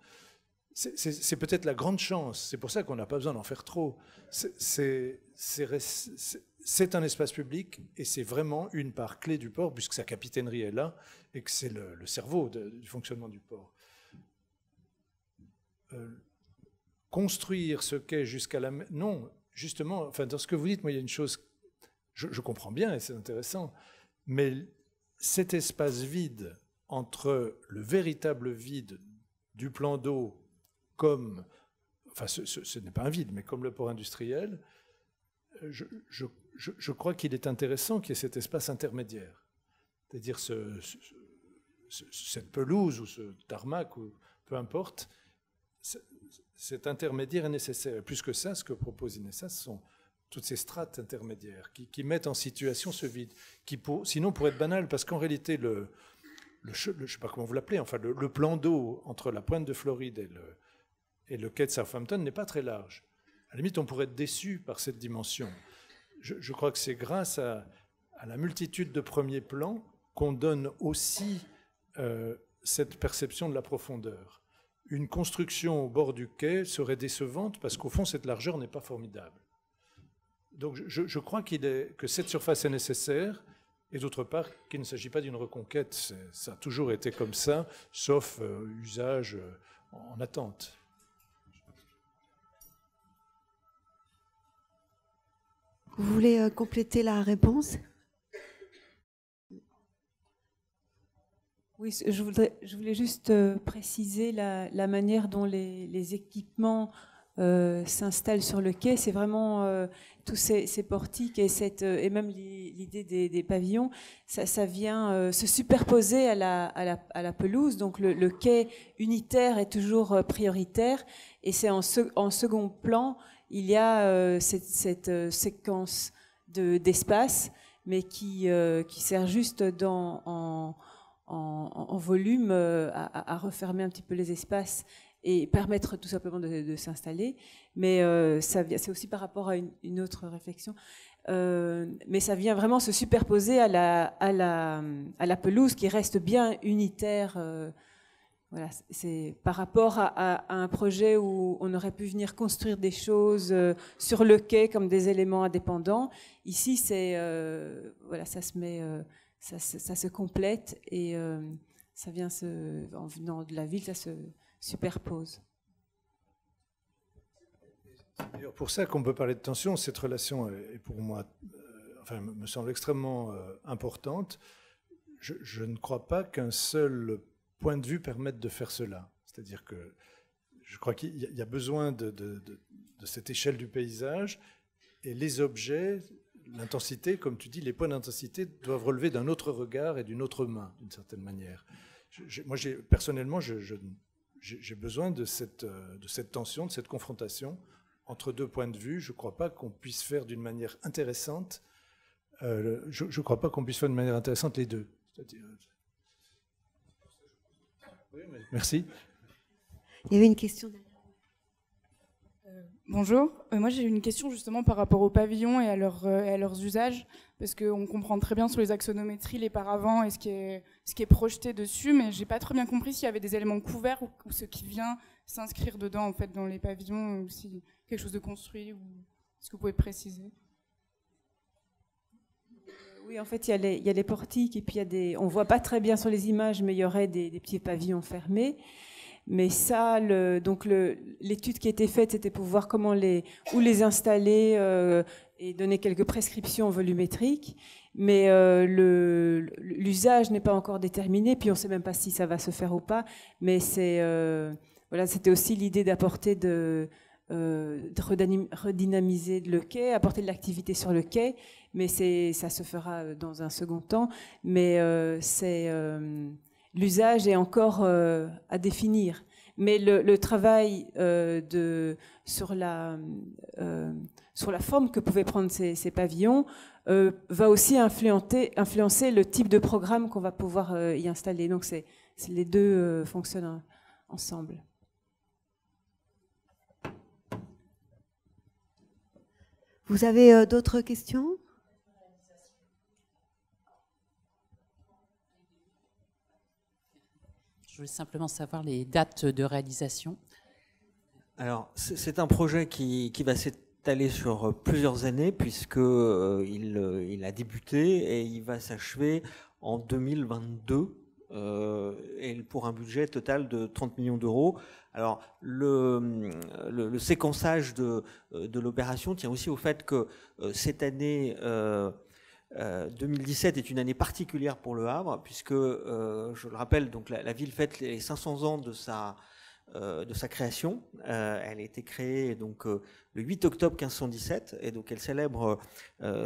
C'est peut-être la grande chance. C'est pour ça qu'on n'a pas besoin d'en faire trop. C'est un espace public et c'est vraiment une part clé du port puisque sa capitainerie est là et que c'est le cerveau du fonctionnement du port. Construire ce quai jusqu'à la... Non, justement, enfin, dans ce que vous dites, moi, il y a une chose... Je comprends bien et c'est intéressant, mais cet espace vide entre le véritable vide du plan d'eau comme... Enfin, ce n'est pas un vide, mais comme le port industriel, je crois qu'il est intéressant qu'il y ait cet espace intermédiaire. C'est-à-dire cette pelouse ou ce tarmac, ou peu importe, cet intermédiaire est nécessaire. Et plus que ça, ce que propose Inessa, ce sont toutes ces strates intermédiaires qui mettent en situation ce vide, sinon pourrait être banal, parce qu'en réalité, je ne sais pas comment vous l'appelez, enfin, le plan d'eau entre la pointe de Floride et le quai de Southampton n'est pas très large. À la limite, on pourrait être déçu par cette dimension. Je crois que c'est grâce à la multitude de premiers plans qu'on donne aussi cette perception de la profondeur. Une construction au bord du quai serait décevante parce qu'au fond, cette largeur n'est pas formidable. Donc je crois que cette surface est nécessaire et d'autre part qu'il ne s'agit pas d'une reconquête. Ça a toujours été comme ça, sauf usage en attente. Vous voulez compléter la réponse ? Oui, je voulais juste préciser la manière dont les équipements s'installent sur le quai. C'est vraiment tous ces portiques et même l'idée des pavillons, ça vient se superposer à la pelouse. Donc le quai unitaire est toujours prioritaire et c'est en second plan, il y a cette séquence d'espace, mais qui sert juste en volume à refermer un petit peu les espaces et permettre tout simplement de s'installer. Mais c'est aussi par rapport à une autre réflexion. Mais ça vient vraiment se superposer à la pelouse qui reste bien unitaire. Voilà, c'est par rapport à un projet où on aurait pu venir construire des choses sur le quai comme des éléments indépendants. Ici, voilà, ça se met... Ça se complète et ça vient en venant de la ville, ça se superpose. C'est d'ailleurs pour ça qu'on peut parler de tension. Cette relation est pour moi, me semble extrêmement importante. Je ne crois pas qu'un seul point de vue permette de faire cela. C'est-à-dire que je crois qu'il y a besoin de cette échelle du paysage et les objets... L'intensité, comme tu dis, les points d'intensité doivent relever d'un autre regard et d'une autre main, d'une certaine manière. Personnellement, j'ai besoin de cette tension, de cette confrontation entre deux points de vue. Je ne crois pas qu'on puisse faire d'une manière intéressante. Je crois pas qu'on puisse faire d'une manière intéressante les deux. Oui, merci. Il y avait une question derrière. Bonjour, moi j'ai une question justement par rapport aux pavillons et à leurs usages, parce qu'on comprend très bien sur les axonométries, les paravents et ce qui est projeté dessus, mais j'ai pas très bien compris s'il y avait des éléments couverts ou ce qui vient s'inscrire dedans en fait dans les pavillons, ou si quelque chose de construit, ou est-ce que vous pouvez préciser? Oui, en fait, il y a les portiques et puis on voit pas très bien sur les images, mais il y aurait des petits pavillons fermés. Mais ça, l'étude qui a été faite, c'était pour voir où les installer et donner quelques prescriptions volumétriques. Mais l'usage n'est pas encore déterminé, puis on ne sait même pas si ça va se faire ou pas. Mais voilà, c'était aussi l'idée d'apporter de redynamiser le quai, apporter de l'activité sur le quai, mais ça se fera dans un second temps. Mais l'usage est encore à définir. Mais le travail sur la forme que pouvaient prendre ces pavillons va aussi influencer le type de programme qu'on va pouvoir y installer. Donc les deux fonctionnent ensemble. Vous avez d'autres questions ? Je voulais simplement savoir les dates de réalisation. Alors, c'est un projet qui va s'étaler sur plusieurs années, puisqu'il a débuté et il va s'achever en 2022, et pour un budget total de 30 millions d'euros. Alors, le séquençage de l'opération tient aussi au fait que cette année 2017 est une année particulière pour Le Havre, puisque, je le rappelle, donc la ville fête les 500 ans de sa création. Elle a été créée donc, le 8 octobre 1517, et donc elle célèbre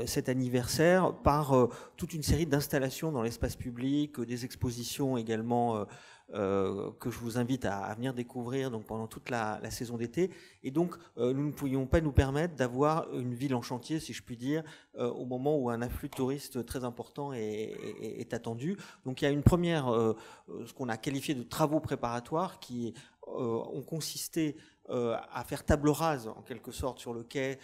cet anniversaire par toute une série d'installations dans l'espace public, des expositions également que je vous invite à venir découvrir donc, pendant toute la saison d'été. Et donc, nous ne pouvions pas nous permettre d'avoir une ville en chantier, si je puis dire, au moment où un afflux de touristes très important est attendu. Donc, il y a une première, ce qu'on a qualifié de travaux préparatoires qui ont consisté à faire table rase, en quelque sorte, sur le quai,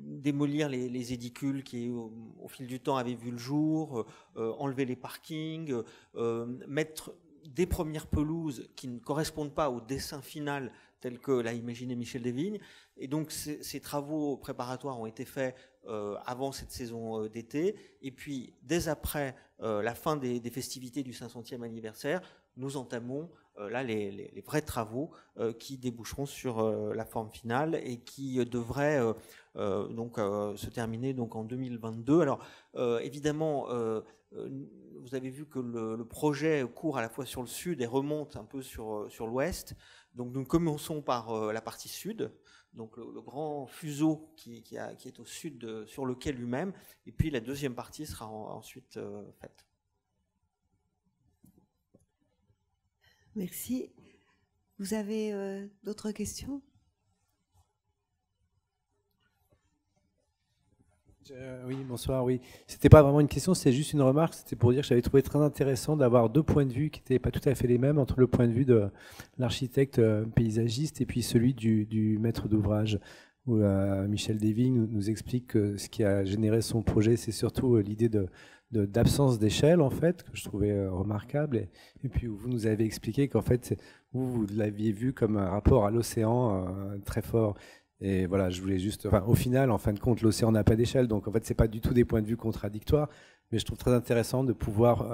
démolir les édicules qui, au fil du temps, avaient vu le jour, enlever les parkings, mettre des premières pelouses qui ne correspondent pas au dessin final tel que l'a imaginé Michel Desvignes. Et donc ces travaux préparatoires ont été faits avant cette saison d'été. Et puis dès après la fin des festivités du 500e anniversaire, nous entamons là les vrais travaux qui déboucheront sur la forme finale et qui devraient donc se terminer donc en 2022. Alors évidemment, vous avez vu que le projet court à la fois sur le sud et remonte un peu sur l'ouest. Donc nous commençons par la partie sud, donc le grand fuseau qui est au sud sur le quai lui-même, et puis la deuxième partie sera ensuite faite. Merci. Vous avez d'autres questions ? Oui, bonsoir. Oui, c'était pas vraiment une question, c'était juste une remarque. C'était pour dire que j'avais trouvé très intéressant d'avoir deux points de vue qui n'étaient pas tout à fait les mêmes entre le point de vue de l'architecte paysagiste et puis celui du maître d'ouvrage. Où Michel Desvignes nous explique que ce qui a généré son projet, c'est surtout l'idée d'absence d'échelle, en fait, que je trouvais remarquable. Et puis vous nous avez expliqué qu'en fait, vous l'aviez vu comme un rapport à l'océan très fort. Et voilà, je voulais juste... Enfin, au final, en fin de compte, l'océan n'a pas d'échelle, donc en fait, c'est pas du tout des points de vue contradictoires, mais je trouve très intéressant de pouvoir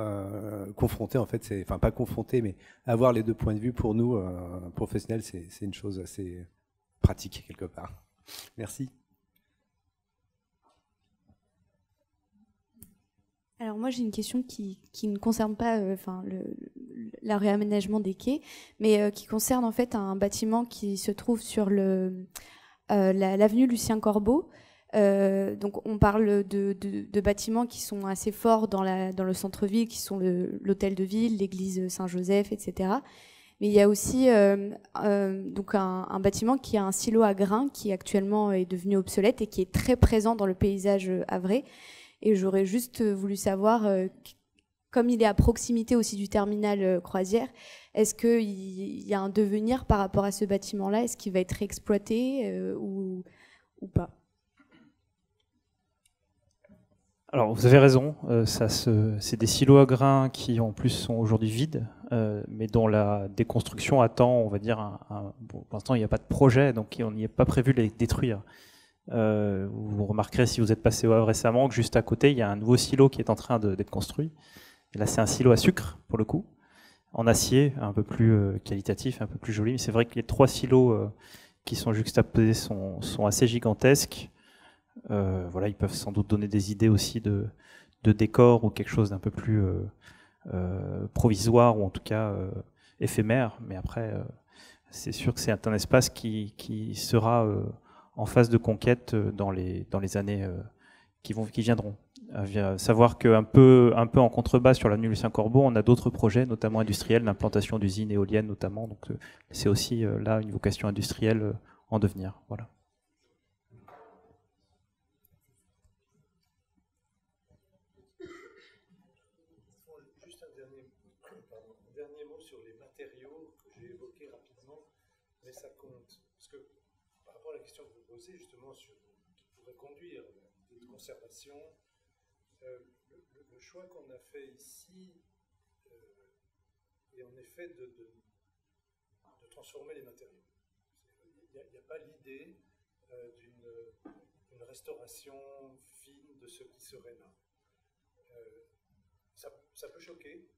confronter, en fait, enfin pas confronter, mais avoir les deux points de vue pour nous, professionnels, c'est une chose assez pratique, quelque part. Merci. Alors moi j'ai une question qui ne concerne pas le réaménagement des quais, mais qui concerne en fait un bâtiment qui se trouve sur l'avenue Lucien Corbeau. Donc on parle de bâtiments qui sont assez forts dans le centre-ville, qui sont l'hôtel de ville, l'église Saint-Joseph, etc. Mais il y a aussi donc un bâtiment qui a un silo à grains qui actuellement est devenu obsolète et qui est très présent dans le paysage havrais. Et j'aurais juste voulu savoir, comme il est à proximité aussi du terminal croisière, est-ce qu'il y a un devenir par rapport à ce bâtiment-là? Est-ce qu'il va être exploité ou pas? Alors, vous avez raison, c'est des silos à grains qui en plus sont aujourd'hui vides, mais dont la déconstruction attend, on va dire, pour l'instant il n'y a pas de projet, donc on n'y est pas prévu de les détruire. Vous remarquerez si vous êtes passé au Havre récemment que juste à côté il y a un nouveau silo qui est en train d'être construit. Et là c'est un silo à sucre pour le coup, en acier, un peu plus qualitatif, un peu plus joli. Mais c'est vrai que les 3 silos qui sont juxtaposés sont assez gigantesques. Voilà, ils peuvent sans doute donner des idées aussi de décor ou quelque chose d'un peu plus provisoire ou en tout cas éphémère. Mais après, c'est sûr que c'est un espace qui sera en phase de conquête dans les années qui viendront. Savoir qu'un peu en contrebas sur l'avenue Lucien Corbeau, on a d'autres projets, notamment industriels, d'implantation d'usines éoliennes notamment. Donc c'est aussi là une vocation industrielle en devenir. Voilà. Juste un dernier mot sur les matériaux que j'ai évoqués rapidement, mais ça compte. Parce que par rapport à la question que vous posez, justement, qui pourrait conduire à une conservation, le choix qu'on a fait ici est en effet de transformer les matériaux. Il n'y a pas l'idée d'une restauration fine de ce qui serait là. Ça peut choquer,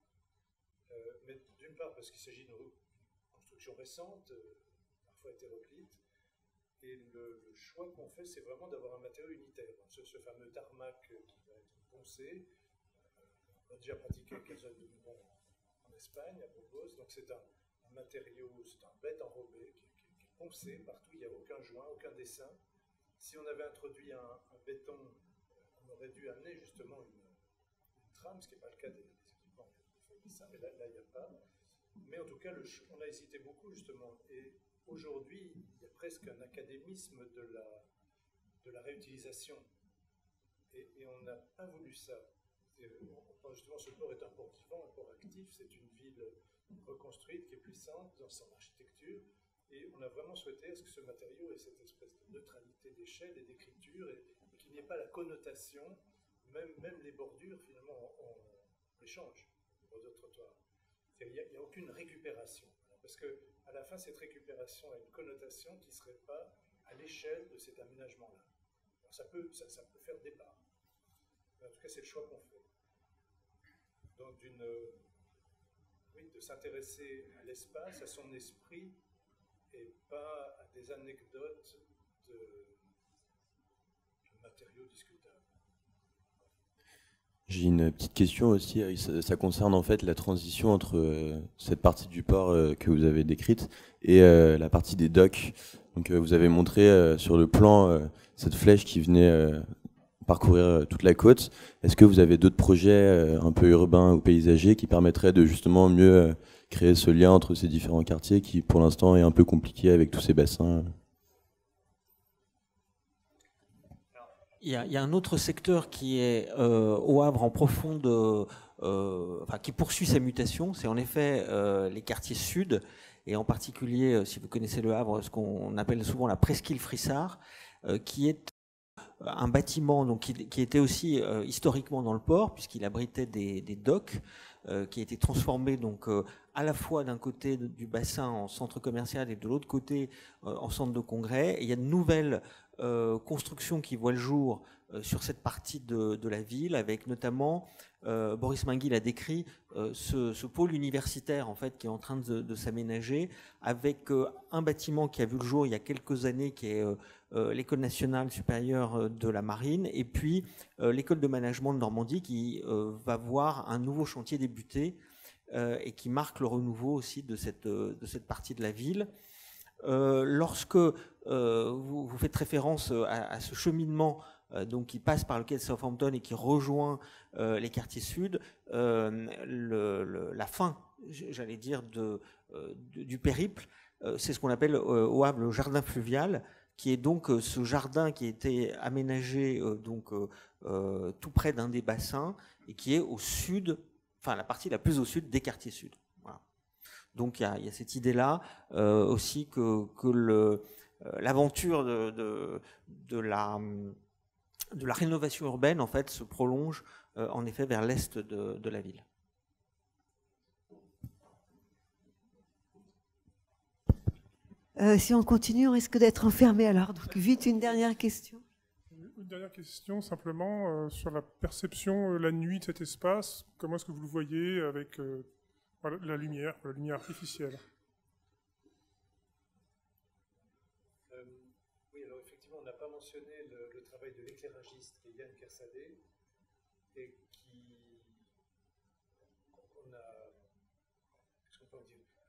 mais d'une part parce qu'il s'agit d'une construction récente, parfois hétéroclite, et le choix qu'on fait, c'est vraiment d'avoir un matériau unitaire. Ce fameux tarmac qui va être poncé, on a déjà pratiqué quelques années en Espagne, à Burgos, donc c'est un matériau, c'est un bête enrobé qui est poncé partout, il n'y a aucun joint, aucun dessin. Si on avait introduit un béton, on aurait dû amener justement une trame, ce qui n'est pas le cas des équipements de ça, mais là il n'y a pas. Mais en tout cas, on a hésité beaucoup justement, et aujourd'hui, il y a presque un académisme de la réutilisation, et on n'a pas voulu ça. Justement, ce port est un port vivant, un port actif, c'est une ville reconstruite qui est puissante dans son architecture, et on a vraiment souhaité à ce que ce matériau ait cette espèce de neutralité d'échelle et d'écriture, et qu'il n'y ait pas la connotation, même les bordures, finalement, on les change, les bordures de trottoir. Il n'y a aucune récupération, parce qu'à la fin, cette récupération a une connotation qui ne serait pas à l'échelle de cet aménagement-là. Ça peut faire débat. En tout cas, c'est le choix qu'on fait. Donc, de s'intéresser à l'espace, à son esprit, et pas à des anecdotes de matériaux discutables. J'ai une petite question aussi, ça concerne en fait la transition entre cette partie du port que vous avez décrite et la partie des docks. Donc vous avez montré sur le plan cette flèche qui venait parcourir toute la côte. Est-ce que vous avez d'autres projets un peu urbains ou paysagers qui permettraient de justement mieux créer ce lien entre ces différents quartiers qui pour l'instant est un peu compliqué avec tous ces bassins? Il y a un autre secteur qui est au Havre en profonde, qui poursuit sa mutation, c'est en effet les quartiers sud, et en particulier, si vous connaissez le Havre, ce qu'on appelle souvent la presqu'île Frissard, qui est un bâtiment donc, qui était aussi historiquement dans le port, puisqu'il abritait des docks, qui a été transformé donc, à la fois d'un côté du bassin en centre commercial et de l'autre côté en centre de congrès. Et il y a de nouvelles constructions qui voient le jour sur cette partie de la ville, avec notamment, Boris Minguy l'a décrit, ce pôle universitaire en fait, qui est en train de s'aménager, avec un bâtiment qui a vu le jour il y a quelques années, qui est l'École nationale supérieure de la marine, et puis l'École de management de Normandie, qui va voir un nouveau chantier débuter, et qui marque le renouveau aussi de cette partie de la ville. Lorsque vous faites référence à ce cheminement donc qui passe par le quai de Southampton et qui rejoint les quartiers sud, la fin, j'allais dire, du périple, c'est ce qu'on appelle au Havre le jardin fluvial, qui est donc ce jardin qui a été aménagé donc, tout près d'un des bassins et qui est au sud, enfin la partie la plus au sud des quartiers sud. Voilà. Donc il y a cette idée-là aussi que l'aventure de la rénovation urbaine en fait se prolonge en effet vers l'est de la ville. Si on continue, on risque d'être enfermé alors. Donc vite une dernière question. Une dernière question simplement sur la perception la nuit de cet espace. Comment est-ce que vous le voyez avec Voilà, la lumière artificielle. Oui, alors effectivement, on n'a pas mentionné le travail de l'éclairagiste qui est Yann Kersadeh et qui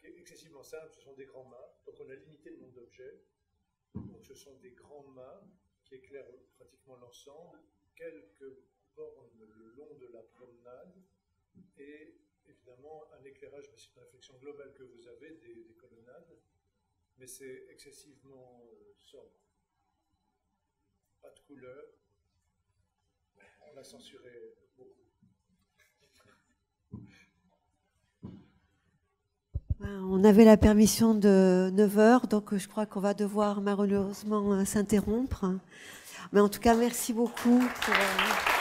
est excessivement simple. Ce sont des grands mâts, donc on a limité le nombre d'objets. Donc ce sont des grands mâts qui éclairent pratiquement l'ensemble, quelques bornes le long de la promenade et évidemment un éclairage, c'est une réflexion globale que vous avez des colonnades, mais c'est excessivement sobre. Pas de couleur, on a censuré beaucoup. On avait la permission de 9h, donc je crois qu'on va devoir malheureusement s'interrompre. Mais en tout cas, merci beaucoup pour...